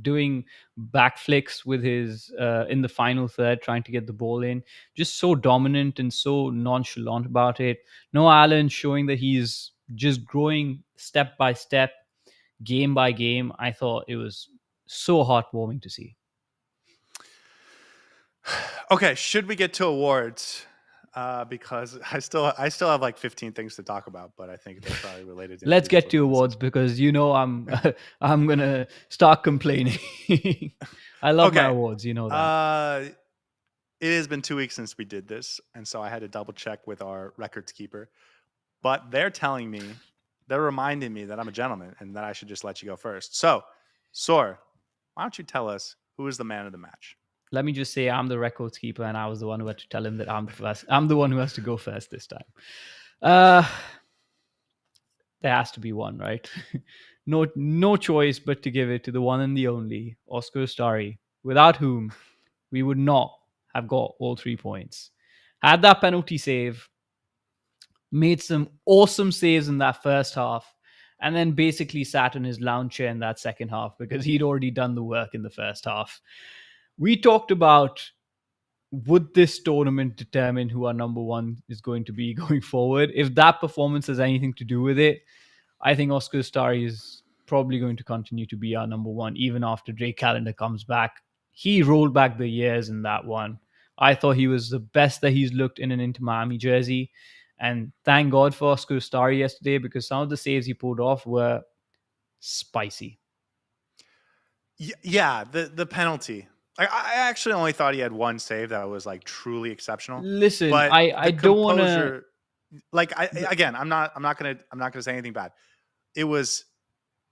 doing backflips with his in the final third, trying to get the ball in. Just so dominant and so nonchalant about it. Noah Allen showing that he's just growing step by step, game by game. I thought it was so heartwarming to see. Okay, should we get to awards? Because I still have like 15 things to talk about, but I think they're probably related to Let's get to individual awards, differences. because I'm gonna start complaining. I love my Okay. awards, you know that. It has been 2 weeks since we did this, and so I had to double check with our records keeper. But they're reminding me that I'm a gentleman and that I should just let you go first. So, Saur, why don't you tell us who is the man of the match? Let me just say I'm the records keeper, and I was the one who had to tell him that I'm the first. I'm the one who has to go first this time. Uh there has to be one, right? No choice but to give it to the one and the only Oscar Ustari, without whom we would not have got all 3 points. Had that penalty save, made some awesome saves in that first half, and then basically sat in his lounge chair in that second half because he'd already done the work in the first half. We talked about, would this tournament determine who our number one is going to be going forward? If that performance has anything to do with it, I think Oscar Starry is probably going to continue to be our number one, even after Drake Callender comes back. He rolled back the years in that one. I thought he was the best that he's looked in an Inter Miami jersey. And thank God for Oscar Starry yesterday, because some of the saves he pulled off were spicy. Yeah, the penalty. I actually only thought he had one save that was like truly exceptional. Listen, But I the don't want to. composure, like, I'm not gonna say anything bad. It was,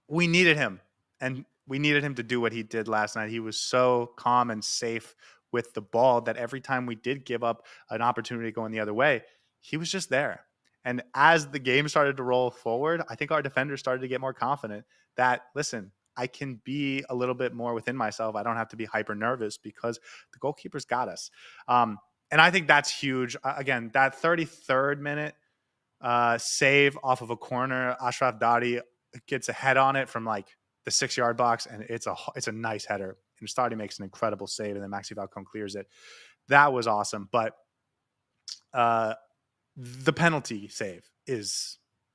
we needed him, and we needed him to do what he did last night. He was so calm and safe with the ball that every time we did give up an opportunity going the other way, he was just there. And as the game started to roll forward, I think our defenders started to get more confident that, listen, I can be a little bit more within myself. I don't have to be hyper nervous because the goalkeeper's got us. And I think that's huge. Again, that 33rd minute save off of a corner, Ashraf Dadi gets a head on it from like the 6-yard box, and it's a nice header. And Ustari makes an incredible save, and then Maxi Falcone clears it. That was awesome. But the penalty save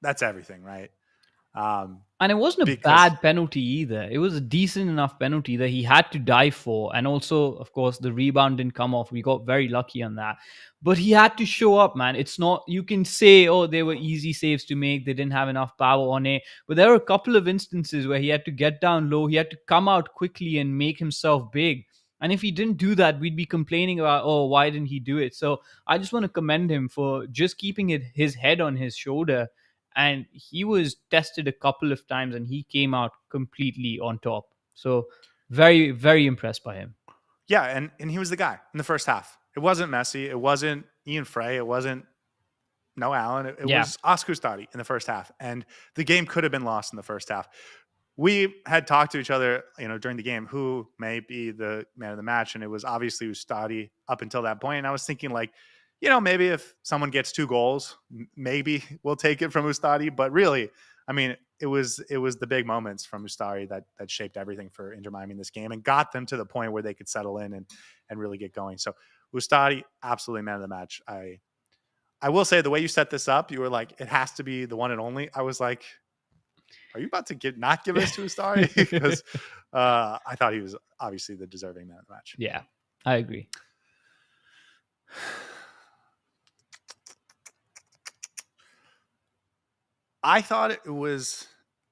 that's everything, right? And it wasn't a Because bad penalty either. It was a decent enough penalty that he had to dive for. And also, of course, the rebound didn't come off. We got very lucky on that. But he had to show up, man. It's not, you can say, oh, they were easy saves to make. They didn't have enough power on it. But there were a couple of instances where he had to get down low. He had to come out quickly and make himself big. And if he didn't do that, we'd be complaining about, oh, why didn't he do it? So I just want to commend him for just keeping his head on his shoulder, and he was tested a couple of times and he came out completely on top. So very, very impressed by him. yeah, and he was the guy in the first half. It wasn't Messi. It wasn't Ian Fray. It wasn't no Allen. It Yeah. was Oscar Ustari in the first half, and the game could have been lost in the first half. We had talked to each other, during the game, who may be the man of the match, and it was obviously Ustari up until that point. And I was thinking, like, maybe if someone gets 2 goals, maybe we'll take it from Ustari. But really, I mean, it was the big moments from Ustari that shaped everything for Inter Miami in this game and got them to the point where they could settle in and really get going. So Ustari, absolutely man of the match. I will say, the way you set this up, you were like, it has to be the one and only. I was like, are you about to not give us to Ustari? Because I thought he was obviously the deserving man of the match. Yeah, I agree. I thought it was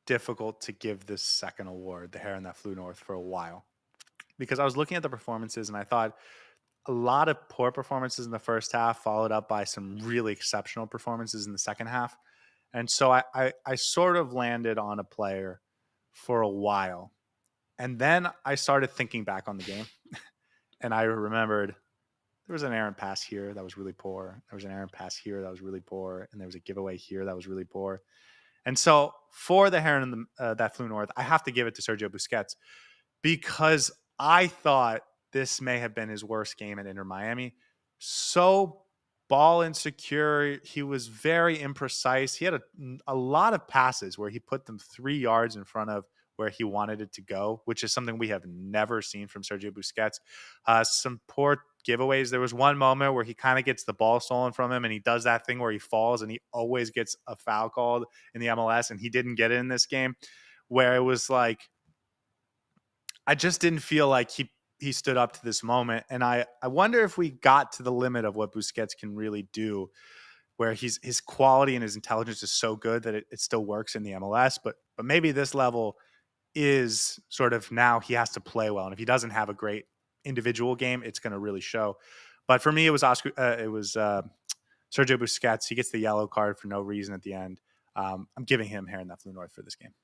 difficult to give this second award, the Heron That Flew North, for a while, because I was looking at the performances and I thought a lot of poor performances in the first half, followed up by some really exceptional performances in the second half. And so I sort of landed on a player for a while. And then I started thinking back on the game and I remembered there was an errant pass here that was really poor. There was an errant pass here that was really poor. And there was a giveaway here that was really poor. And so for the Heron that flew north, I have to give it to Sergio Busquets, because I thought this may have been his worst game at Inter Miami. So ball insecure. He was very imprecise. He had a lot of passes where he put them 3 yards in front of where he wanted it to go, which is something we have never seen from Sergio Busquets. Some poor giveaways. There was one moment where he kind of gets the ball stolen from him and he does that thing where he falls and he always gets a foul called in the MLS, and he didn't get it in this game, where it was like, I just didn't feel like he stood up to this moment. And I wonder if we got to the limit of what Busquets can really do, where his quality and his intelligence is so good that it still works in the MLS, but maybe this level is sort of, now he has to play well. And if he doesn't have a great individual game, it's going to really show. But for me, it was Sergio Busquets. He gets the yellow card for no reason at the end. I'm giving him Heron That Flew North for this game.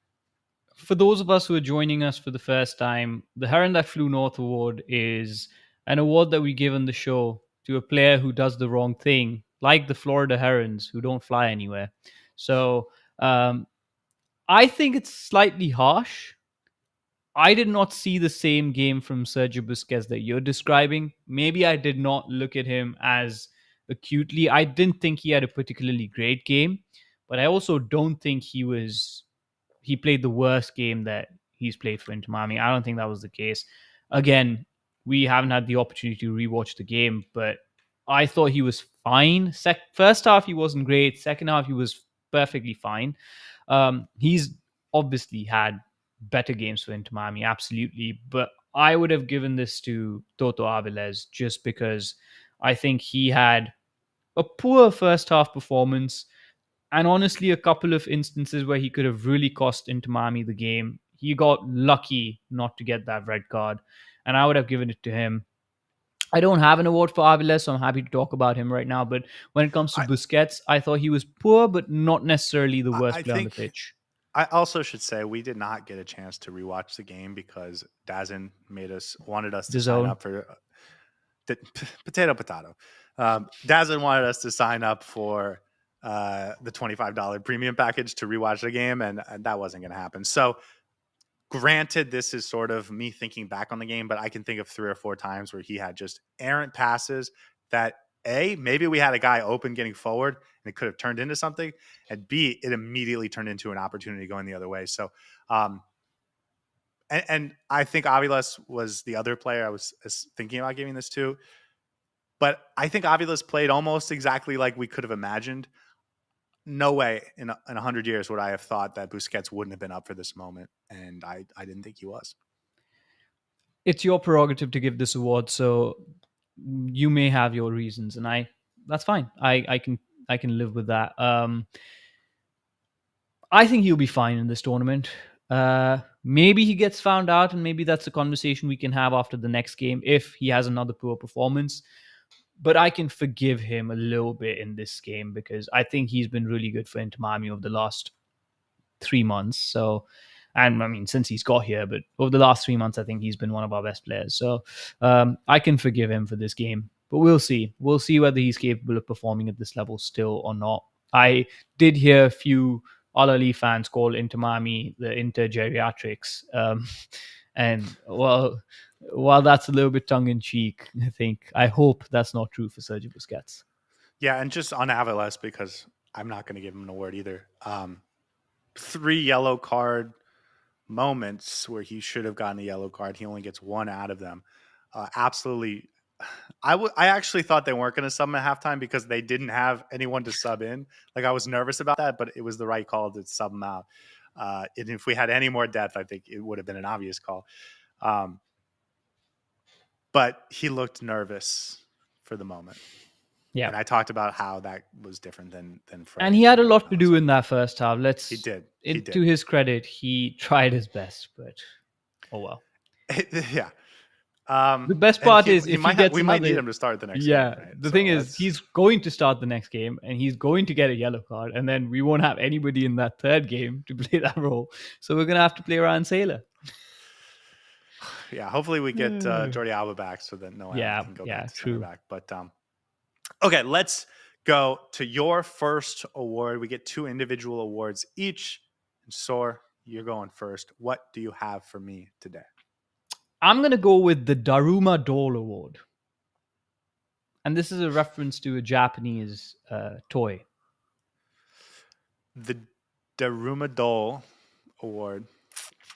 For those of us who are joining us for the first time, the Heron That Flew North award is an award that we give on the show to a player who does the wrong thing, like the Florida Herons, who don't fly anywhere. So I think it's slightly harsh. I did not see the same game from Sergio Busquets that you're describing. Maybe I did not look at him as acutely. I didn't think he had a particularly great game, but I also don't think he played the worst game that he's played for Inter Miami. I don't think that was the case. Again, we haven't had the opportunity to rewatch the game, but I thought he was fine. First half, he wasn't great. Second half, he was perfectly fine. He's obviously had better games for Inter Miami, absolutely. But I would have given this to Toto Aviles just because I think he had a poor first half performance, and honestly, a couple of instances where he could have really cost Inter Miami the game. He got lucky not to get that red card, and I would have given it to him. I don't have an award for Aviles, so I'm happy to talk about him right now. But when it comes to Busquets, I thought he was poor, but not necessarily the worst I player on the think pitch. I also should say we did not get a chance to rewatch the game because Dazin wanted us to sign up for potato. Dazin wanted us to sign up for the $25 premium package to rewatch the game, and that wasn't going to happen. So, granted, this is sort of me thinking back on the game, but I can think of 3 or 4 times where he had just errant passes that maybe we had a guy open getting forward and it could have turned into something, and B, it immediately turned into an opportunity going the other way. So, and I think Aviles was the other player I was thinking about giving this to. But I think Aviles played almost exactly like we could have imagined. No way in 100 years would I have thought that Busquets wouldn't have been up for this moment. And I didn't think he was. It's your prerogative to give this award, so you may have your reasons, and that's fine. I can live with that. I think he'll be fine in this tournament. Maybe he gets found out, and maybe that's a conversation we can have after the next game if he has another poor performance. But I can forgive him a little bit in this game because I think he's been really good for Inter Miami over the last 3 months. So, and I mean, since he's got here, but over the last 3 months, I think he's been one of our best players. So I can forgive him for this game. But we'll see. We'll see whether he's capable of performing at this level still or not. I did hear a few Ahly fans call Inter Miami the Inter Geriatrics. And well, while that's a little bit tongue in cheek, I hope that's not true for Sergio Busquets. Yeah, and just on Aviles, because I'm not going to give him an award either. 3 yellow card moments where he should have gotten a yellow card. He only gets 1 out of them. Absolutely. I actually thought they weren't going to sub him at halftime because they didn't have anyone to sub in. Like, I was nervous about that, but it was the right call to sub him out. And if we had any more depth, I think it would have been an obvious call. But he looked nervous for the moment. Yeah. And I talked about how that was different than Fray. And he had a lot to do in that first half. He did. To his credit, he tried his best, but oh well. Yeah. The best part is if we might need him to start the next game. Right? The thing is, he's going to start the next game and he's going to get a yellow card, and then we won't have anybody in that third game to play that role. So we're going to have to play Ryan Sailor. Yeah, hopefully we get Jordi Alba back so that Noah can go back to center back. But okay, let's go to your first award. We get 2 individual awards each. And Saur, you're going first. What do you have for me today? I'm going to go with the Daruma Doll Award. And this is a reference to a Japanese toy. The Daruma Doll Award.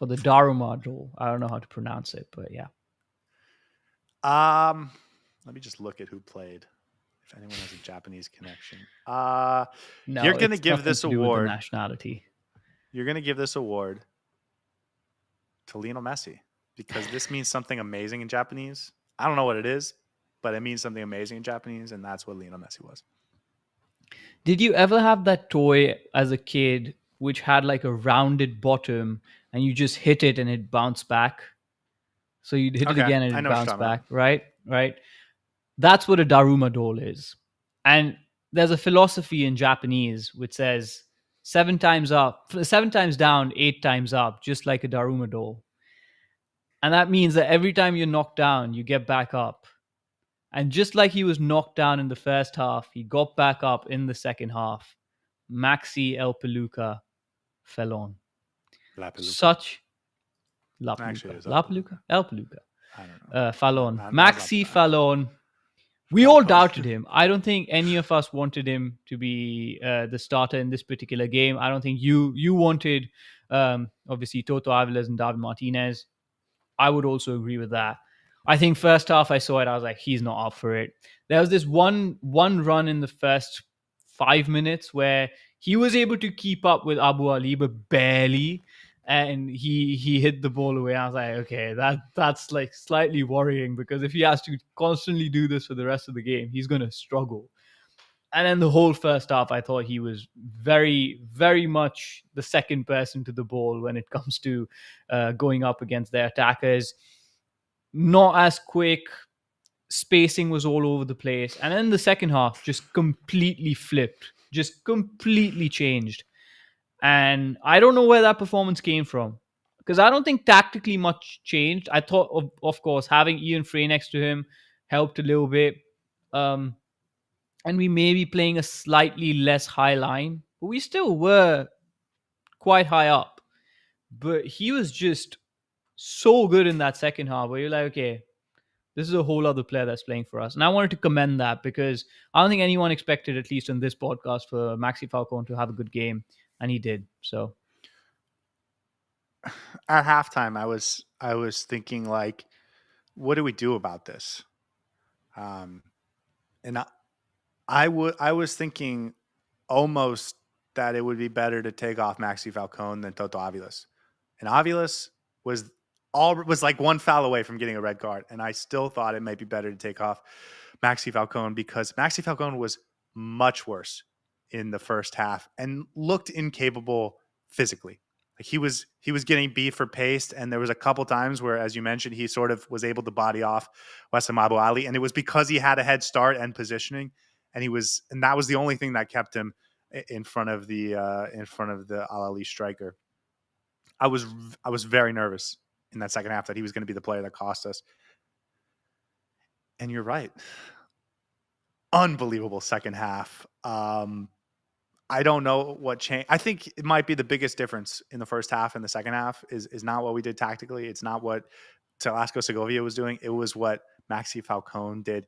Or the Daruma Doll. I don't know how to pronounce it, but yeah. Let me just look at who played. If anyone has a Japanese connection. No, you're going to give this award. Nationality. You're going to give this award to Lionel Messi because this means something amazing in Japanese. I don't know what it is, but it means something amazing in Japanese, and that's what Lionel Messi was. Did you ever have that toy as a kid which had like a rounded bottom and you just hit it and it bounced back? So you'd hit it again and it bounced back, right? Right. That's what a Daruma doll is. And there's a philosophy in Japanese which says 7 times down, 8 times up, just like a Daruma doll. And that means that every time you're knocked down, you get back up. And just like he was knocked down in the first half, he got back up in the second half. Maxi El Peluca fell on. La Peluca. Such La Peluca. Actually, La Peluca? El Peluca. I don't know. Fallon. Maxi Fallon. We all doubted him. I don't think any of us wanted him to be the starter in this particular game. I don't think you wanted, obviously, Toto Aviles and David Martinez. I would also agree with that. I think first half I saw it, I was like, he's not up for it. There was this one run in the first 5 minutes where he was able to keep up with Abu Ali, but barely. And he hit the ball away. I was like, okay, that's like slightly worrying because if he has to constantly do this for the rest of the game, he's going to struggle. And then the whole first half, I thought he was very, very much the second person to the ball when it comes to going up against their attackers. Not as quick. Spacing was all over the place. And then the second half just completely flipped, just completely changed. And I don't know where that performance came from because I don't think tactically much changed. I thought, of course, having Ian Fray next to him helped a little bit. and we may be playing a slightly less high line, but we still were quite high up. But he was just so good in that second half where you're like, okay, this is a whole other player that's playing for us. And I wanted to commend that because I don't think anyone expected, at least on this podcast, for Maxi Falcone to have a good game. And he did. So At halftime, I was thinking like, what do we do about this? Um, and I was thinking almost that it would be better to take off Maxi Falcone than Toto Aviles. And Aviles was was like one foul away from getting a red card, and I still thought it might be better to take off Maxi Falcone because Maxi Falcone was much worse in the first half and looked incapable physically. Like he was getting beat for pace, and there was a couple times where, as you mentioned, he sort of was able to body off Wessam Abu Ali, and it was because he had a head start and positioning, and that was the only thing that kept him in front of the Al Ali striker. I was very nervous in that second half that he was going to be the player that cost us. And you're right. Unbelievable second half. I don't know what changed. I think it might be the biggest difference in the first half and the second half is not what we did tactically. It's not what Telasco Segovia was doing. It was what Maxi Falcone did.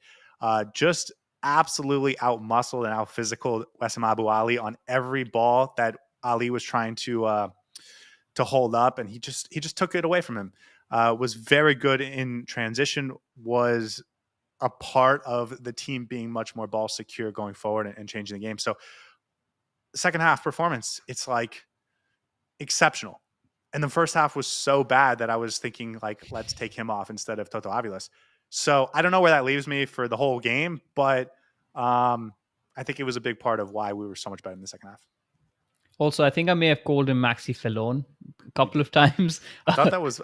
Just absolutely out muscled and out physical Wessam Abu Ali on every ball that Ali was trying to hold up, and he just took it away from him. Was very good in transition. Was a part of the team being much more ball secure going forward and changing the game. So second half performance, it's like exceptional. And the first half was so bad that I was thinking like, let's take him off instead of Toto Aviles. So I don't know where that leaves me for the whole game, but I think it was a big part of why we were so much better in the second half. also, I think I may have called him Maxi Felon a couple of times. I thought that was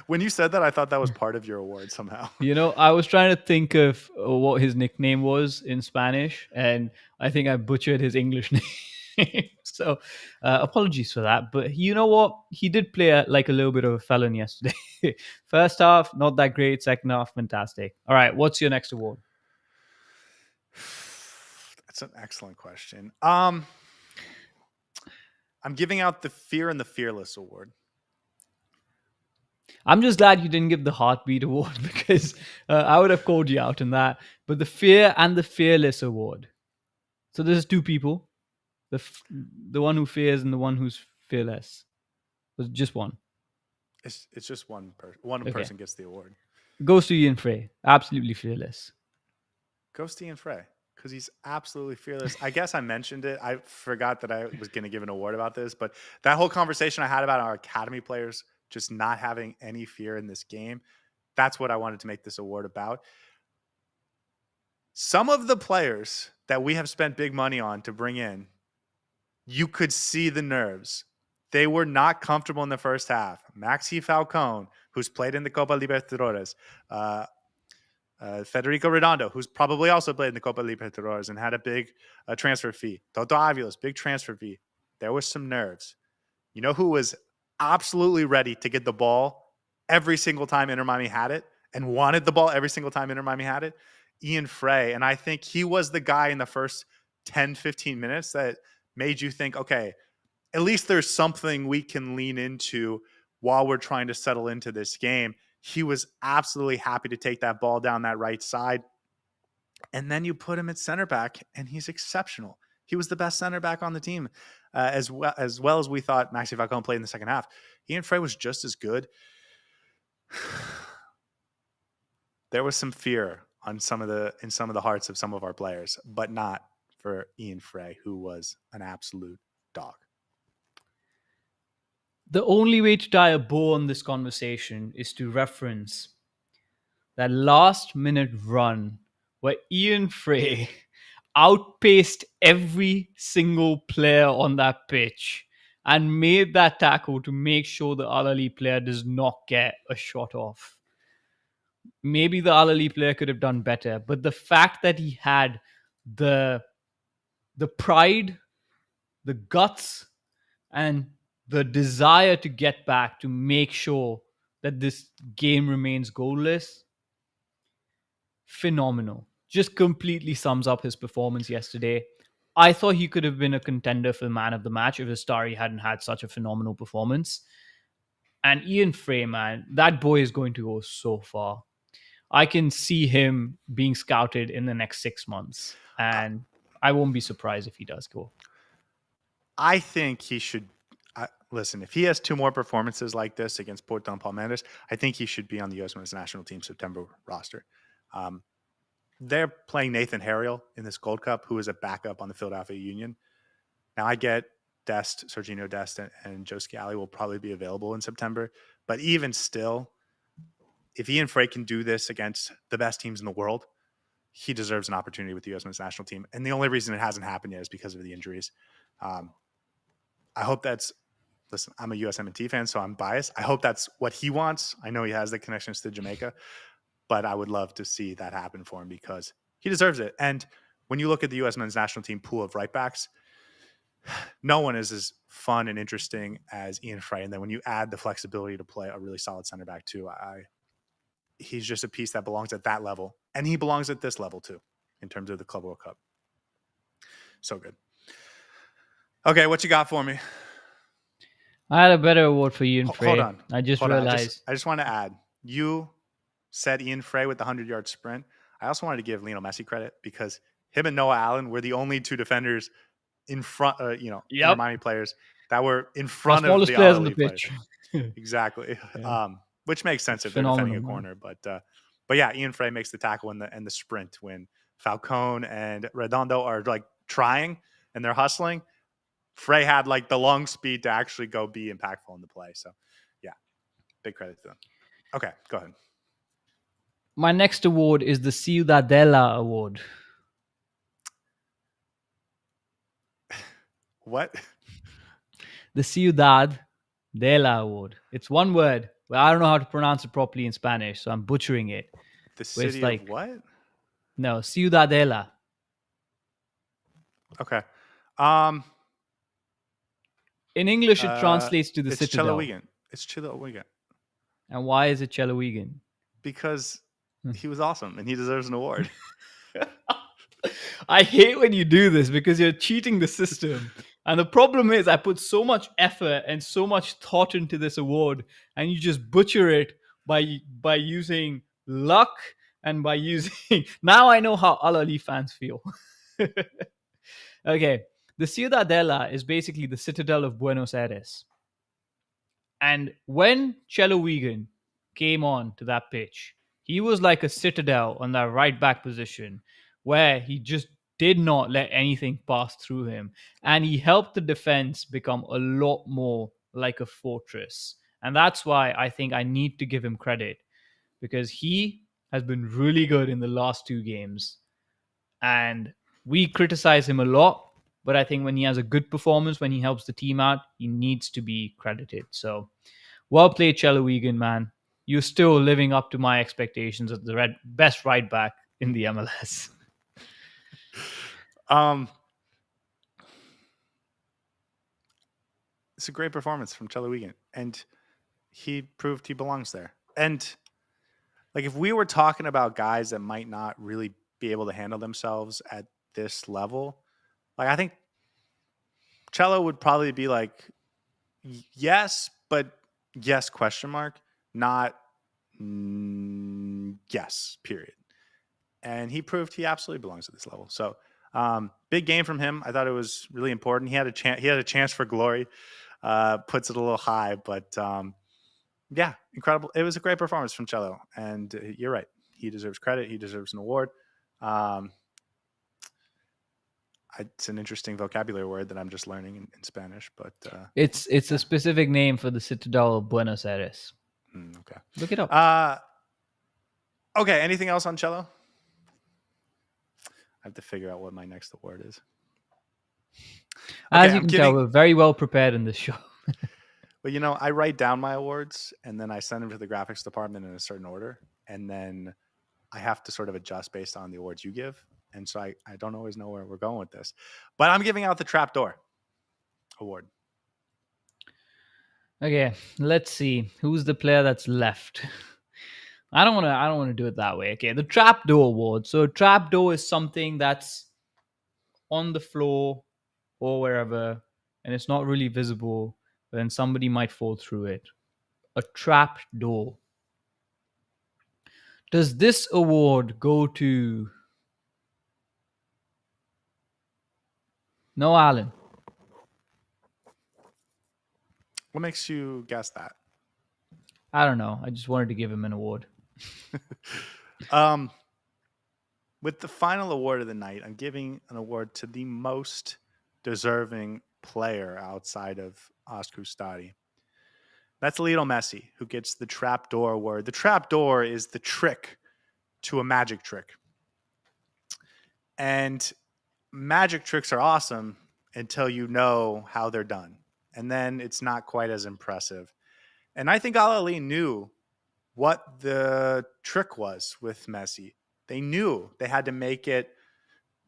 when you said that, I thought that was part of your award somehow. I was trying to think of what his nickname was in Spanish, and I think I butchered his English name. So apologies for that. But you know what? He did play like a little bit of a felon yesterday. First half, not that great. Second half, fantastic. All right, what's your next award? That's an excellent question. I'm giving out the Fear and the Fearless award. I'm just glad you didn't give the Heartbeat award because I would have called you out in that. But the Fear and the Fearless award. So there's two people, the one who fears and the one who's fearless. There's just one. It's just one person. One person gets the award. Goes to Ian Fray. Absolutely fearless. Goes to Ian Fray because he's absolutely fearless. I guess I mentioned it. I forgot that I was going to give an award about this, but that whole conversation I had about our academy players just not having any fear in this game, that's what I wanted to make this award about. Some of the players that we have spent big money on to bring in, you could see the nerves. They were not comfortable in the first half. Maxi Falcone, who's played in the Copa Libertadores, Federico Redondo, who's probably also played in the Copa Libertadores and had a big transfer fee. Toto Aviles, big transfer fee. There was some nerves. You know who was absolutely ready to get the ball every single time Inter Miami had it and wanted the ball every single time Inter Miami had it? Ian Fray. And I think he was the guy in the first 10, 15 minutes that made you think, okay, at least there's something we can lean into while we're trying to settle into this game. He was absolutely happy to take that ball down that right side. And then you put him at center back, and he's exceptional. He was the best center back on the team, as well as we thought Maxi Falcone played in the second half. Ian Fray was just as good. There was some fear in some of the hearts of some of our players, but not for Ian Fray, who was an absolute dog. The only way to tie a bow on this conversation is to reference that last minute run where Ian Fray outpaced every single player on that pitch and made that tackle to make sure the Al Ahly player does not get a shot off. Maybe the Al Ahly player could have done better, but the fact that he had the pride, the guts, and the desire to get back to make sure that this game remains goalless, phenomenal. just completely sums up his performance yesterday. I thought he could have been a contender for the man of the match if Ustari hadn't had such a phenomenal performance. And Ian Fray, man, that boy is going to go so far. I can see him being scouted in the next 6 months, and I won't be surprised if he does go. I think he should listen. If he has two more performances like this against Porto and Palmeiras, I think he should be on the U.S. Men's National Team September roster. They're playing Nathan Harriel in this Gold Cup, who is a backup on the Philadelphia Union. Now, I get Dest, Serginho Dest, and Joski Ahly will probably be available in September. But even still, if Ian Fray can do this against the best teams in the world, he deserves an opportunity with the U.S. Men's National Team. And the only reason it hasn't happened yet is because of the injuries. I hope that's – listen, I'm a USMNT fan, so I'm biased. I hope that's what he wants. I know he has the connections to Jamaica, but I would love to see that happen for him because he deserves it. And when you look at the U.S. Men's National Team pool of right backs, no one is as fun and interesting as Ian Fray. And then when you add the flexibility to play a really solid center back too, he's just a piece that belongs at that level. And he belongs at this level too, in terms of the Club World Cup. So good. Okay, what you got for me? I had a better award for Ian Fray. Hold on. I just realized. I just want to add, you said Ian Fray with the 100-yard sprint. I also wanted to give Lionel Messi credit because him and Noah Allen were the only two defenders in front, Yep. Miami players that were in front of the players on the Ahly pitch. Exactly. Yeah. Which makes sense if they're defending a corner. But yeah, Ian Fray makes the tackle and the sprint when Falcone and Redondo are like trying and they're hustling. Fray had like the long speed to actually go be impactful in the play. So yeah, big credit to them. Okay, go ahead. My next award is the Ciudadela Award. What? The Ciudadela Award. It's one word, but I don't know how to pronounce it properly in Spanish, so I'm butchering it. The city of what? No, Ciudadela. Okay. In English, it translates to the citadel. It's Chalawigan. And why is it Chalawigan? Because he was awesome and he deserves an award. I hate when you do this because you're cheating the system. And the problem is I put so much effort and so much thought into this award and you just butcher it by using luck and by using... Now I know how Al Ahly fans feel. Okay. The Ciudadela is basically the citadel of Buenos Aires. And when Chalawigan came on to that pitch, he was like a citadel on that right back position where he just did not let anything pass through him. And he helped the defense become a lot more like a fortress. And that's why I think I need to give him credit because he has been really good in the last two games. And we criticize him a lot, but I think when he has a good performance, when he helps the team out, he needs to be credited. So well played, Chalawigan, man. You're still living up to my expectations as the best right back in the MLS. It's a great performance from Chalawigan, and he proved he belongs there. And like if we were talking about guys that might not really be able to handle themselves at this level, like I think Cello would probably be like yes, but yes question mark, not yes period. And he proved he absolutely belongs at this level. So big game from him. I thought it was really important. He had a chance. He had a chance for glory. Puts it a little high, but yeah, incredible. It was a great performance from Cello, and you're right. He deserves credit. He deserves an award. It's an interesting vocabulary word that I'm just learning in Spanish, but it's a specific name for the citadel of Buenos Aires. Okay, look it up. Okay, anything else on Cello? I have to figure out what my next award is. As you can tell, we're very well prepared in this show. Well, I write down my awards and then I send them to the graphics department in a certain order. And then I have to sort of adjust based on the awards you give. And so I don't always know where we're going with this. But I'm giving out the Trapdoor Award. Okay, let's see. Who's the player that's left? I don't want to do it that way. Okay, the trapdoor award. So trapdoor is something that's on the floor or wherever, and it's not really visible, but then somebody might fall through it. A trap door. Does this award go to No Allen? What makes you guess that? I don't know. I just wanted to give him an award. Um, with the final award of the night, I'm giving an award to the most deserving player outside of Oscar Ustari. That's Lionel Messi, who gets the trapdoor award. The trapdoor is the trick to a magic trick. And magic tricks are awesome until you know how they're done. And then it's not quite as impressive. And I think Ahly knew what the trick was with Messi. They knew they had to make it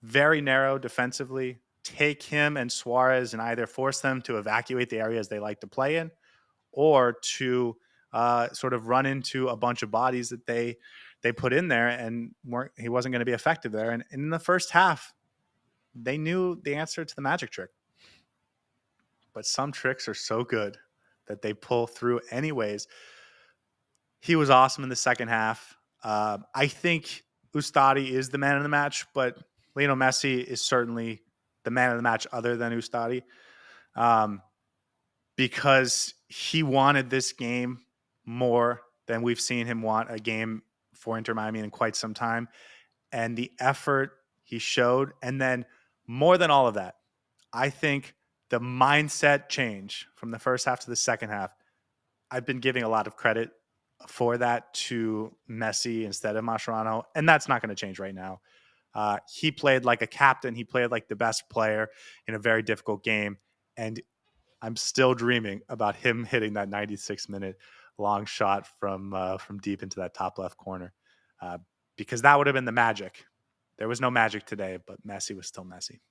very narrow defensively, take him and Suárez and either force them to evacuate the areas they like to play in or to sort of run into a bunch of bodies that they put in there and he wasn't going to be effective there. And in the first half, they knew the answer to the magic trick. But some tricks are so good that they pull through anyways. He was awesome in the second half. I think Ustari is the man of the match, but Lionel Messi is certainly the man of the match other than Ustari, because he wanted this game more than we've seen him want a game for Inter Miami in quite some time. And the effort he showed, and then more than all of that, I think the mindset change from the first half to the second half, I've been giving a lot of credit for that to Messi instead of Mascherano, and that's not going to change right now. He played like a captain. He played like the best player in a very difficult game, and I'm still dreaming about him hitting that 96-minute long shot from deep into that top left corner, because that would have been the magic. There was no magic today, but Messi was still Messi.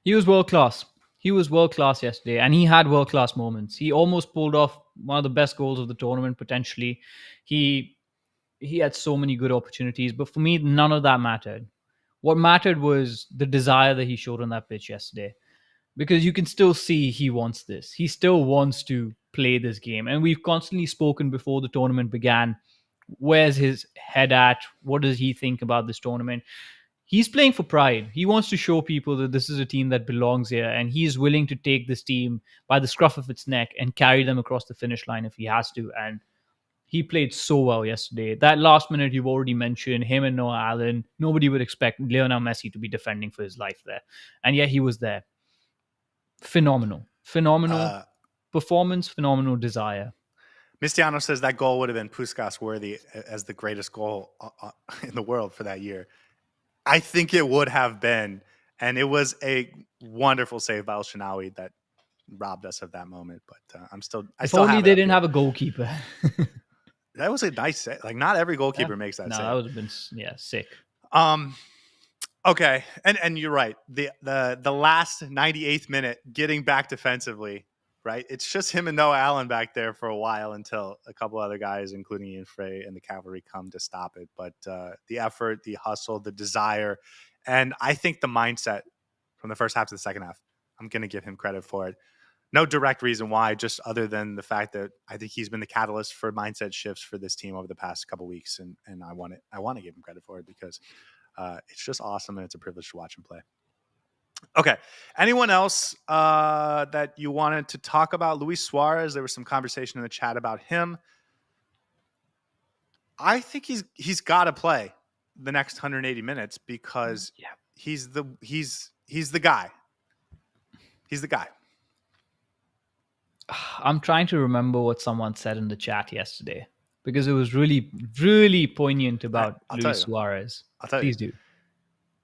He was world class. He was world class yesterday, and he had world class moments. He almost pulled off one of the best goals of the tournament potentially. He he had so many good opportunities, but for me, none of that mattered. What mattered was the desire that he showed on that pitch yesterday, because you can still see he wants this. He still wants to play this game, and we've constantly spoken before the tournament began. Where's his head at? What does he think about this tournament? He's playing for pride. He wants to show people that this is a team that belongs here, and he's willing to take this team by the scruff of its neck and carry them across the finish line if he has to. And he played so well yesterday. That last minute you've already mentioned, him and Noah Allen, nobody would expect Lionel Messi to be defending for his life there. And yet he was there. Phenomenal. Phenomenal performance, phenomenal desire. Mistiano says that goal would have been Puskas worthy as the greatest goal in the world for that year. I think it would have been, and it was a wonderful save by El Shinawi that robbed us of that moment. But I If still only have they it up didn't here. have a goalkeeper. That was a nice save. Like, not every goalkeeper Yeah. makes that No, save. that would have been sick. Okay, and you're right. The last 98th minute, getting back defensively, right? It's just him and Noah Allen back there for a while until a couple other guys, including Ian Fray and the cavalry, come to stop it. But the effort, the hustle, the desire, and I think the mindset from the first half to the second half, I'm going to give him credit for it. No direct reason why, just other than the fact that I think he's been the catalyst for mindset shifts for this team over the past couple weeks, and I want to give him credit for it because it's just awesome and it's a privilege to watch him play. Okay. Anyone else that you wanted to talk about? Luis Suarez, there was some conversation in the chat about him. I think he's got to play the next 180 minutes because he's the guy. He's the guy. I'm trying to remember what someone said in the chat yesterday because it was really, really poignant about Luis Suarez. I'll tell Please you. do.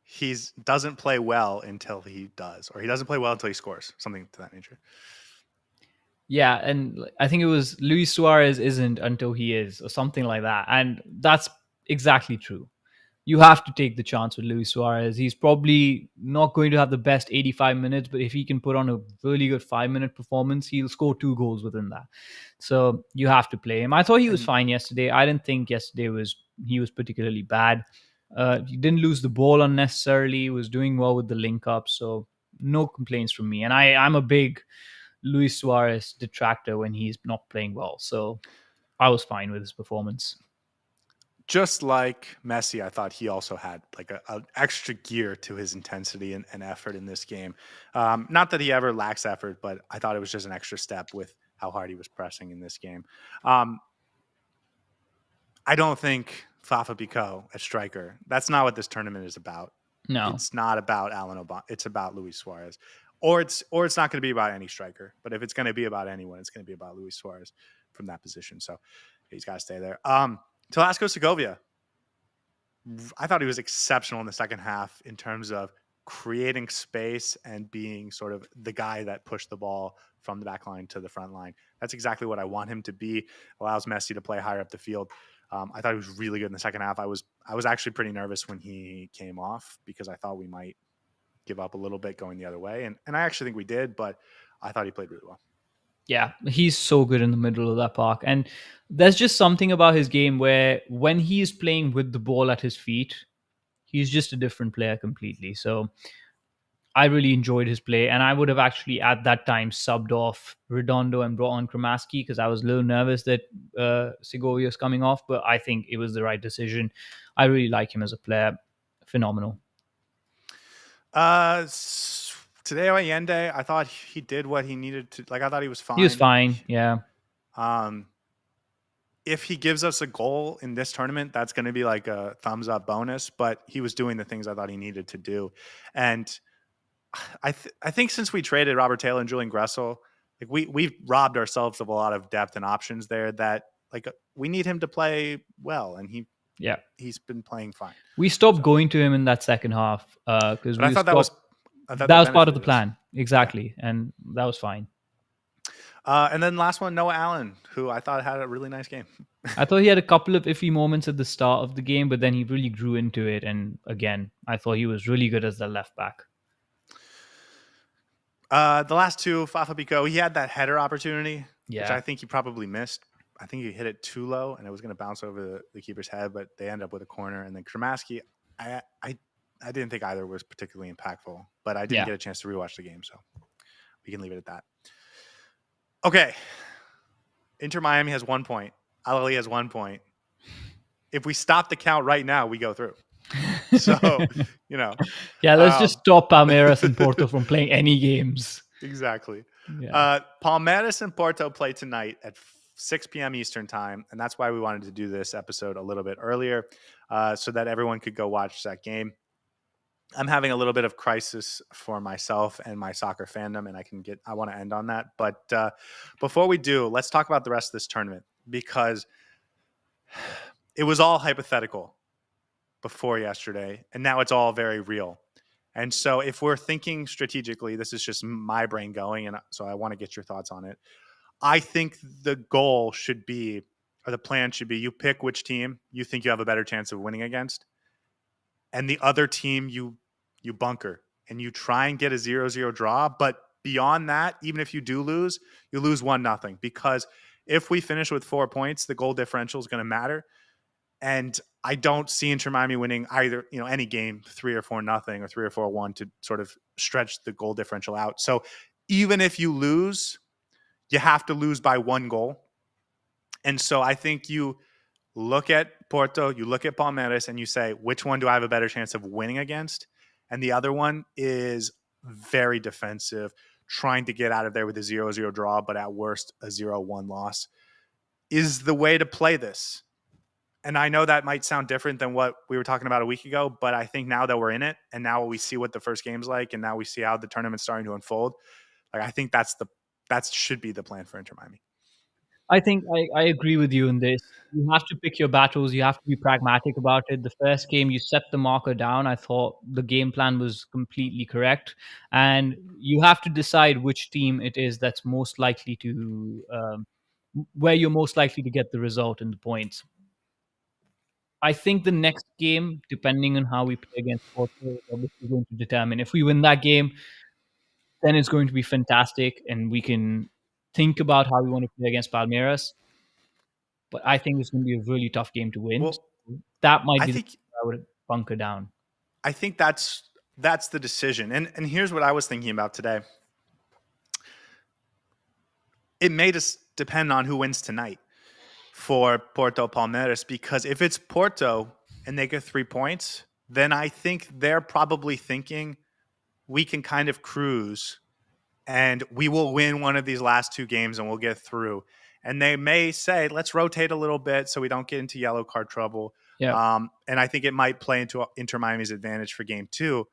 He doesn't play well until he does, or he doesn't play well until he scores, something to that nature. Yeah, and I think it was Luis Suarez isn't until he is, or something like that. And that's exactly true. you have to take the chance with Luis Suarez. He's probably not going to have the best 85 minutes, but if he can put on a really good 5 minute performance, he'll score 2 goals within that. So you have to play him. I thought he was And fine yesterday. I didn't think yesterday he was particularly bad. He didn't lose the ball unnecessarily. He was doing well with the link up. So no complaints from me. And I'm a big Luis Suarez detractor when he's not playing well. So I was fine with his performance. just like Messi, I thought he also had like an extra gear to his intensity and effort in this game. Not that he ever lacks effort, but I thought it was just an extra step with how hard he was pressing in this game. Um, I don't think Fafa Picault at striker. That's not what this tournament is about. No. It's not about Alan Obama. It's about Luis Suarez, or it's not going to be about any striker. But if it's going to be about anyone, it's going to be about Luis Suarez from that position. So he's got to stay there. Velasco Segovia, I thought he was exceptional in the second half in terms of creating space and being sort of the guy that pushed the ball from the back line to the front line. That's exactly what I want him to be. Allows Messi to play higher up the field. I thought he was really good in the second half. I was actually pretty nervous when he came off because I thought we might give up a little bit going the other way, and I actually think we did. But I thought he played really well. Yeah, he's so good in the middle of that park. And there's just something about his game where when he's playing with the ball at his feet, he's just a different player completely. So I really enjoyed his play. And I would have actually at that time subbed off Redondo and brought on Kramaski because I was a little nervous that Segovia is coming off. But I think it was the right decision. I really like him as a player. Phenomenal. Today Allende, I thought he did what he needed to. Like I thought he was fine. He was fine. Yeah. If he gives us a goal in this tournament, that's going to be like a thumbs up bonus. But he was doing the things I thought he needed to do, and I think since we traded Robert Taylor and Julian Gressel, like we've robbed ourselves of a lot of depth and options there. That like we need him to play well, and he's been playing fine. We stopped going to him in that second half because I thought that was part of the plan. Exactly. Yeah. And that was fine. And then last one, Noah Allen, who I thought had a really nice game. I thought he had a couple of iffy moments at the start of the game, but then he really grew into it. And again, I thought he was really good as the left back. The last two, Fafa Picault, he had that header opportunity, which I think he probably missed. I think he hit it too low, and it was going to bounce over the keeper's head, but they end up with a corner. And then Kramaski, I didn't think either was particularly impactful, but I didn't get a chance to rewatch the game, so we can leave it at that. Okay. Inter Miami has 1 point. Ahly has 1 point. If we stop the count right now, we go through. So, Yeah, let's just stop Palmeiras and Porto from playing any games. Exactly. Yeah. Palmeiras and Porto play tonight at 6 p.m. Eastern time, and that's why we wanted to do this episode a little bit earlier so that everyone could go watch that game. I'm having a little bit of crisis for myself and my soccer fandom, and I want to end on that. But before we do, let's talk about the rest of this tournament because it was all hypothetical before yesterday, and now it's all very real. And so if we're thinking strategically, this is just my brain going, and so I want to get your thoughts on it. I think the goal should be, or the plan should be, you pick which team you think you have a better chance of winning against, and the other team you bunker, and you try and get a 0-0 draw. But beyond that, even if you do lose, you lose 1-0, because if we finish with 4 points, the goal differential is going to matter. And I don't see Inter Miami winning either, any game 3 or 4-0 or 3 or 4-1 to sort of stretch the goal differential out. So even if you lose, you have to lose by 1 goal. And so I think you look at Porto, you look at Palmeiras, and you say, which one do I have a better chance of winning against? And the other one is very defensive, trying to get out of there with a 0-0 draw, but at worst, a 0-1 loss is the way to play this. And I know that might sound different than what we were talking about a week ago, but I think now that we're in it and now we see what the first game's like and now we see how the tournament's starting to unfold, like I think that should be the plan for Inter Miami. I think I agree with you in this. You have to pick your battles. You have to be pragmatic about it. The first game, you set the marker down. I thought the game plan was completely correct. And you have to decide which team it is that's most likely to, where you're most likely to get the result and the points. I think the next game, depending on how we play against Porto, is obviously going to determine. If we win that game, then it's going to be fantastic, and we can think about how we want to play against Palmeiras. But I think it's going to be a really tough game to win. Well, So that might I be the think game I would bunker down. I think that's the decision. And here's what I was thinking about today. It may just depend on who wins tonight for Porto Palmeiras, because if it's Porto and they get 3 points, then I think they're probably thinking we can kind of cruise and we will win one of these last 2 games and we'll get through. And they may say, let's rotate a little bit so we don't get into yellow card trouble. Yeah. And I think it might play into Inter Miami's advantage for game 2.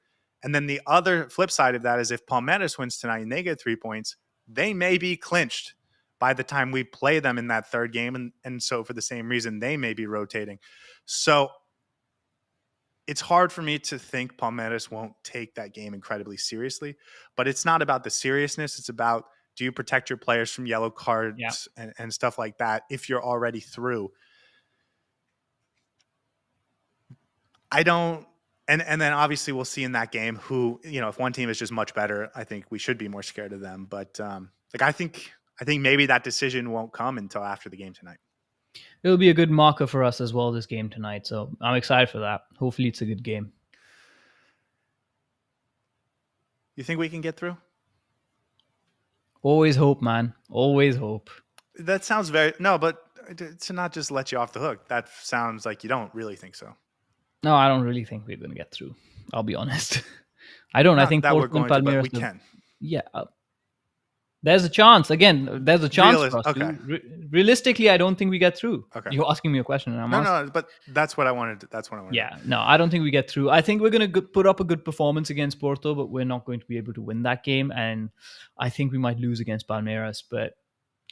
And then the other flip side of that is if Palmeiras wins tonight and they get 3 points, they may be clinched by the time we play them in that third game. And so for the same reason, they may be rotating. So it's hard for me to think Palmeiras won't take that game incredibly seriously, but it's not about the seriousness. It's about, do you protect your players from yellow cards and stuff like that if you're already through? I don't. And then obviously we'll see in that game who, if one team is just much better, I think we should be more scared of them. But I think maybe that decision won't come until after the game tonight. It'll be a good marker for us as well, this game tonight. So I'm excited for that. Hopefully it's a good game. You think we can get through? Always hope, man. Always hope. That sounds but to not just let you off the hook, that sounds like you don't really think so. No, I don't really think we're going to get through. I'll be honest. I don't. I think Porto and Palmeiras, we can. Yeah. There's a chance. Again, there's a chance for us. Okay. Realistically, I don't think we get through. Okay. You're asking me a question. And No, but that's what I wanted. Yeah. No, I don't think we get through. I think we're going to put up a good performance against Porto, but we're not going to be able to win that game. And I think we might lose against Palmeiras. But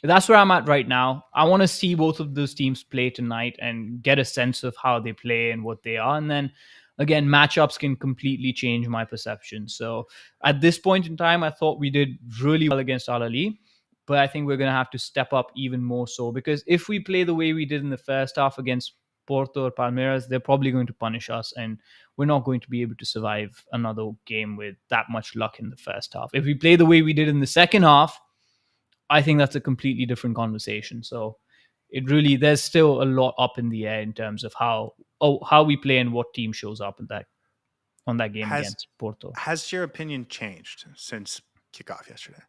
that's where I'm at right now. I want to see both of those teams play tonight and get a sense of how they play and what they are. And then, again, matchups can completely change my perception. So at this point in time, I thought we did really well against Ahly, but I think we're going to have to step up even more so, because if we play the way we did in the first half against Porto or Palmeiras, they're probably going to punish us, and we're not going to be able to survive another game with that much luck in the first half. If we play the way we did in the second half, I think that's a completely different conversation. So there's still a lot up in the air in terms of how we play and what team shows up on that game against Porto. Has your opinion changed since kickoff yesterday?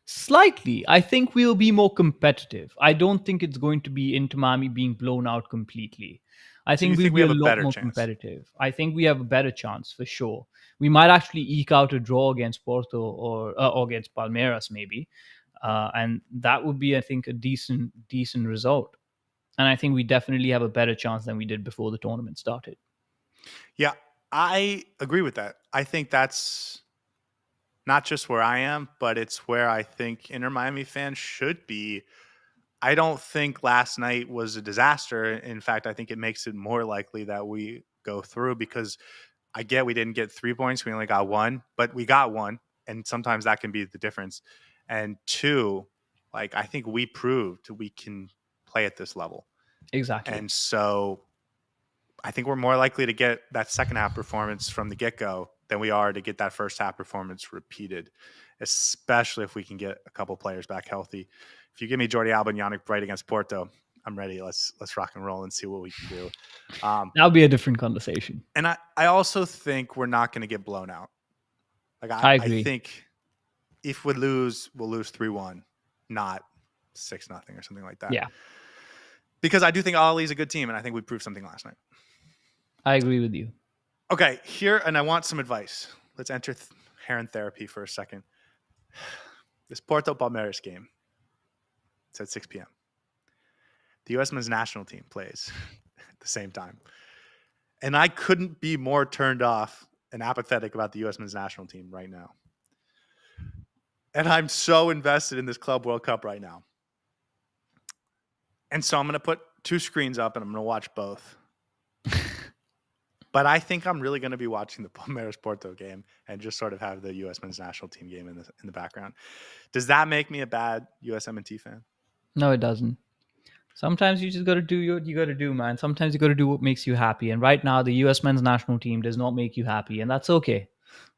Slightly. I think we'll be more competitive. I don't think it's going to be Inter Miami being blown out completely. I think we'll be a lot more competitive. I think we have a better chance for sure. We might actually eke out a draw against Porto or against Palmeiras maybe, and that would be, I think, a decent result. And I think we definitely have a better chance than we did before the tournament started. Yeah, I agree with that. I think that's not just where I am, but it's where I think Inter Miami fans should be. I don't think last night was a disaster. In fact, I think it makes it more likely that we go through, because I get we didn't get 3 points. We only got 1, but we got 1. And sometimes that can be the difference. And 2, I think we proved we can play at this level. Exactly. And so I think we're more likely to get that second half performance from the get-go than we are to get that first half performance repeated, especially if we can get a couple players back healthy. If you give me Jordi Alba and Yannick Bright against Porto, I'm ready. Let's rock and roll and see what we can do. That'll be a different conversation. And I also think we're not going to get blown out. I agree. I think if we lose, we'll lose 3-1, not 6-0 or something like that. Yeah. Because I do think Ahly is a good team, and I think we proved something last night. I agree with you. Okay, and I want some advice. Let's enter Heron therapy for a second. This Porto Palmeiras game, it's at 6 p.m. The U.S. men's national team plays at the same time. And I couldn't be more turned off and apathetic about the U.S. men's national team right now. And I'm so invested in this Club World Cup right now. And so I'm going to put 2 screens up and I'm going to watch both. But I think I'm really going to be watching the Palmeiras Porto game and just sort of have the U.S. men's national team game in the background. Does that make me a bad USMNT fan? No, it doesn't. Sometimes you just got to do what you got to do, man. Sometimes you got to do what makes you happy. And right now, the U.S. men's national team does not make you happy, and that's okay.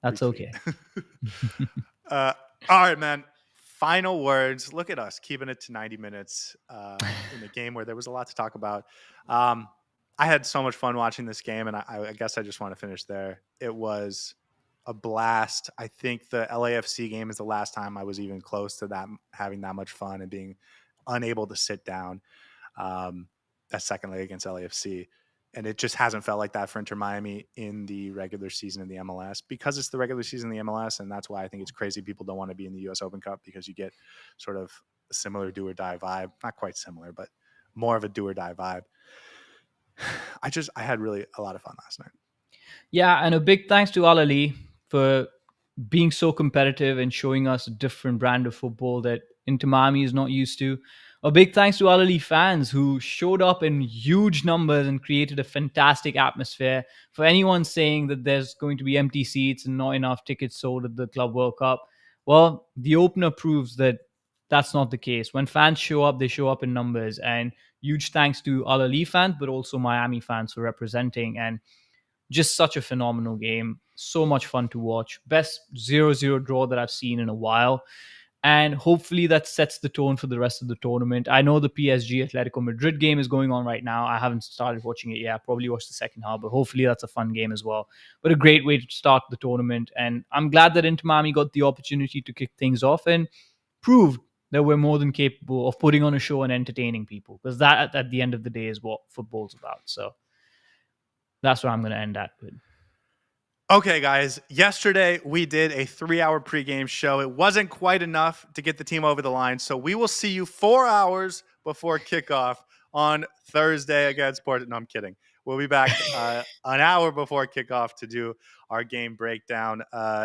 That's Retweet. okay. uh, all right, man. Final words. Look at us keeping it to 90 minutes in a game where there was a lot to talk about. I had so much fun watching this game, and I guess I just want to finish there. It was a blast. I think the LAFC game is the last time I was even close to that, having that much fun and being unable to sit down. That second leg against LAFC. And it just hasn't felt like that for Inter Miami in the regular season in the MLS, because it's the regular season in the MLS. And that's why I think it's crazy people don't want to be in the US Open Cup, because you get sort of a similar do or die vibe. Not quite similar, but more of a do or die vibe. I had really a lot of fun last night. Yeah, and a big thanks to Ahly for being so competitive and showing us a different brand of football that Inter Miami is not used to. A big thanks to Ahly fans who showed up in huge numbers and created a fantastic atmosphere. For anyone saying that there's going to be empty seats and not enough tickets sold at the Club World Cup, well, the opener proves that that's not the case. When fans show up, they show up in numbers. And huge thanks to Ahly fans, but also Miami fans for representing. And just such a phenomenal game. So much fun to watch. Best 0-0 draw that I've seen in a while. And hopefully that sets the tone for the rest of the tournament. I know the PSG Atletico Madrid game is going on right now. I haven't started watching it yet. I'll probably watch the second half, but hopefully that's a fun game as well. But a great way to start the tournament. And I'm glad that Inter Miami got the opportunity to kick things off and prove that we're more than capable of putting on a show and entertaining people. Because that, at the end of the day, is what football's about. So that's where I'm going to end that with. Okay, guys. Yesterday, we did a 3-hour pregame show. It wasn't quite enough to get the team over the line. So we will see you 4 hours before kickoff on Thursday against Portland. No, I'm kidding. We'll be back an hour before kickoff to do our game breakdown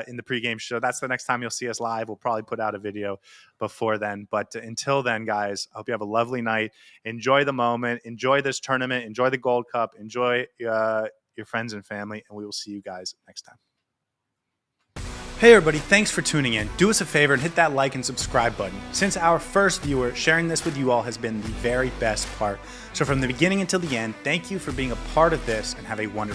in the pregame show. That's the next time you'll see us live. We'll probably put out a video before then. But until then, guys, I hope you have a lovely night. Enjoy the moment. Enjoy this tournament. Enjoy the Gold Cup. Enjoy your friends and family, and we will see you guys next time. Hey everybody, thanks for tuning in. Do us a favor and hit that like and subscribe button. Since our first viewer, sharing this with you all has been the very best part. So from the beginning until the end, thank you for being a part of this, and have a wonderful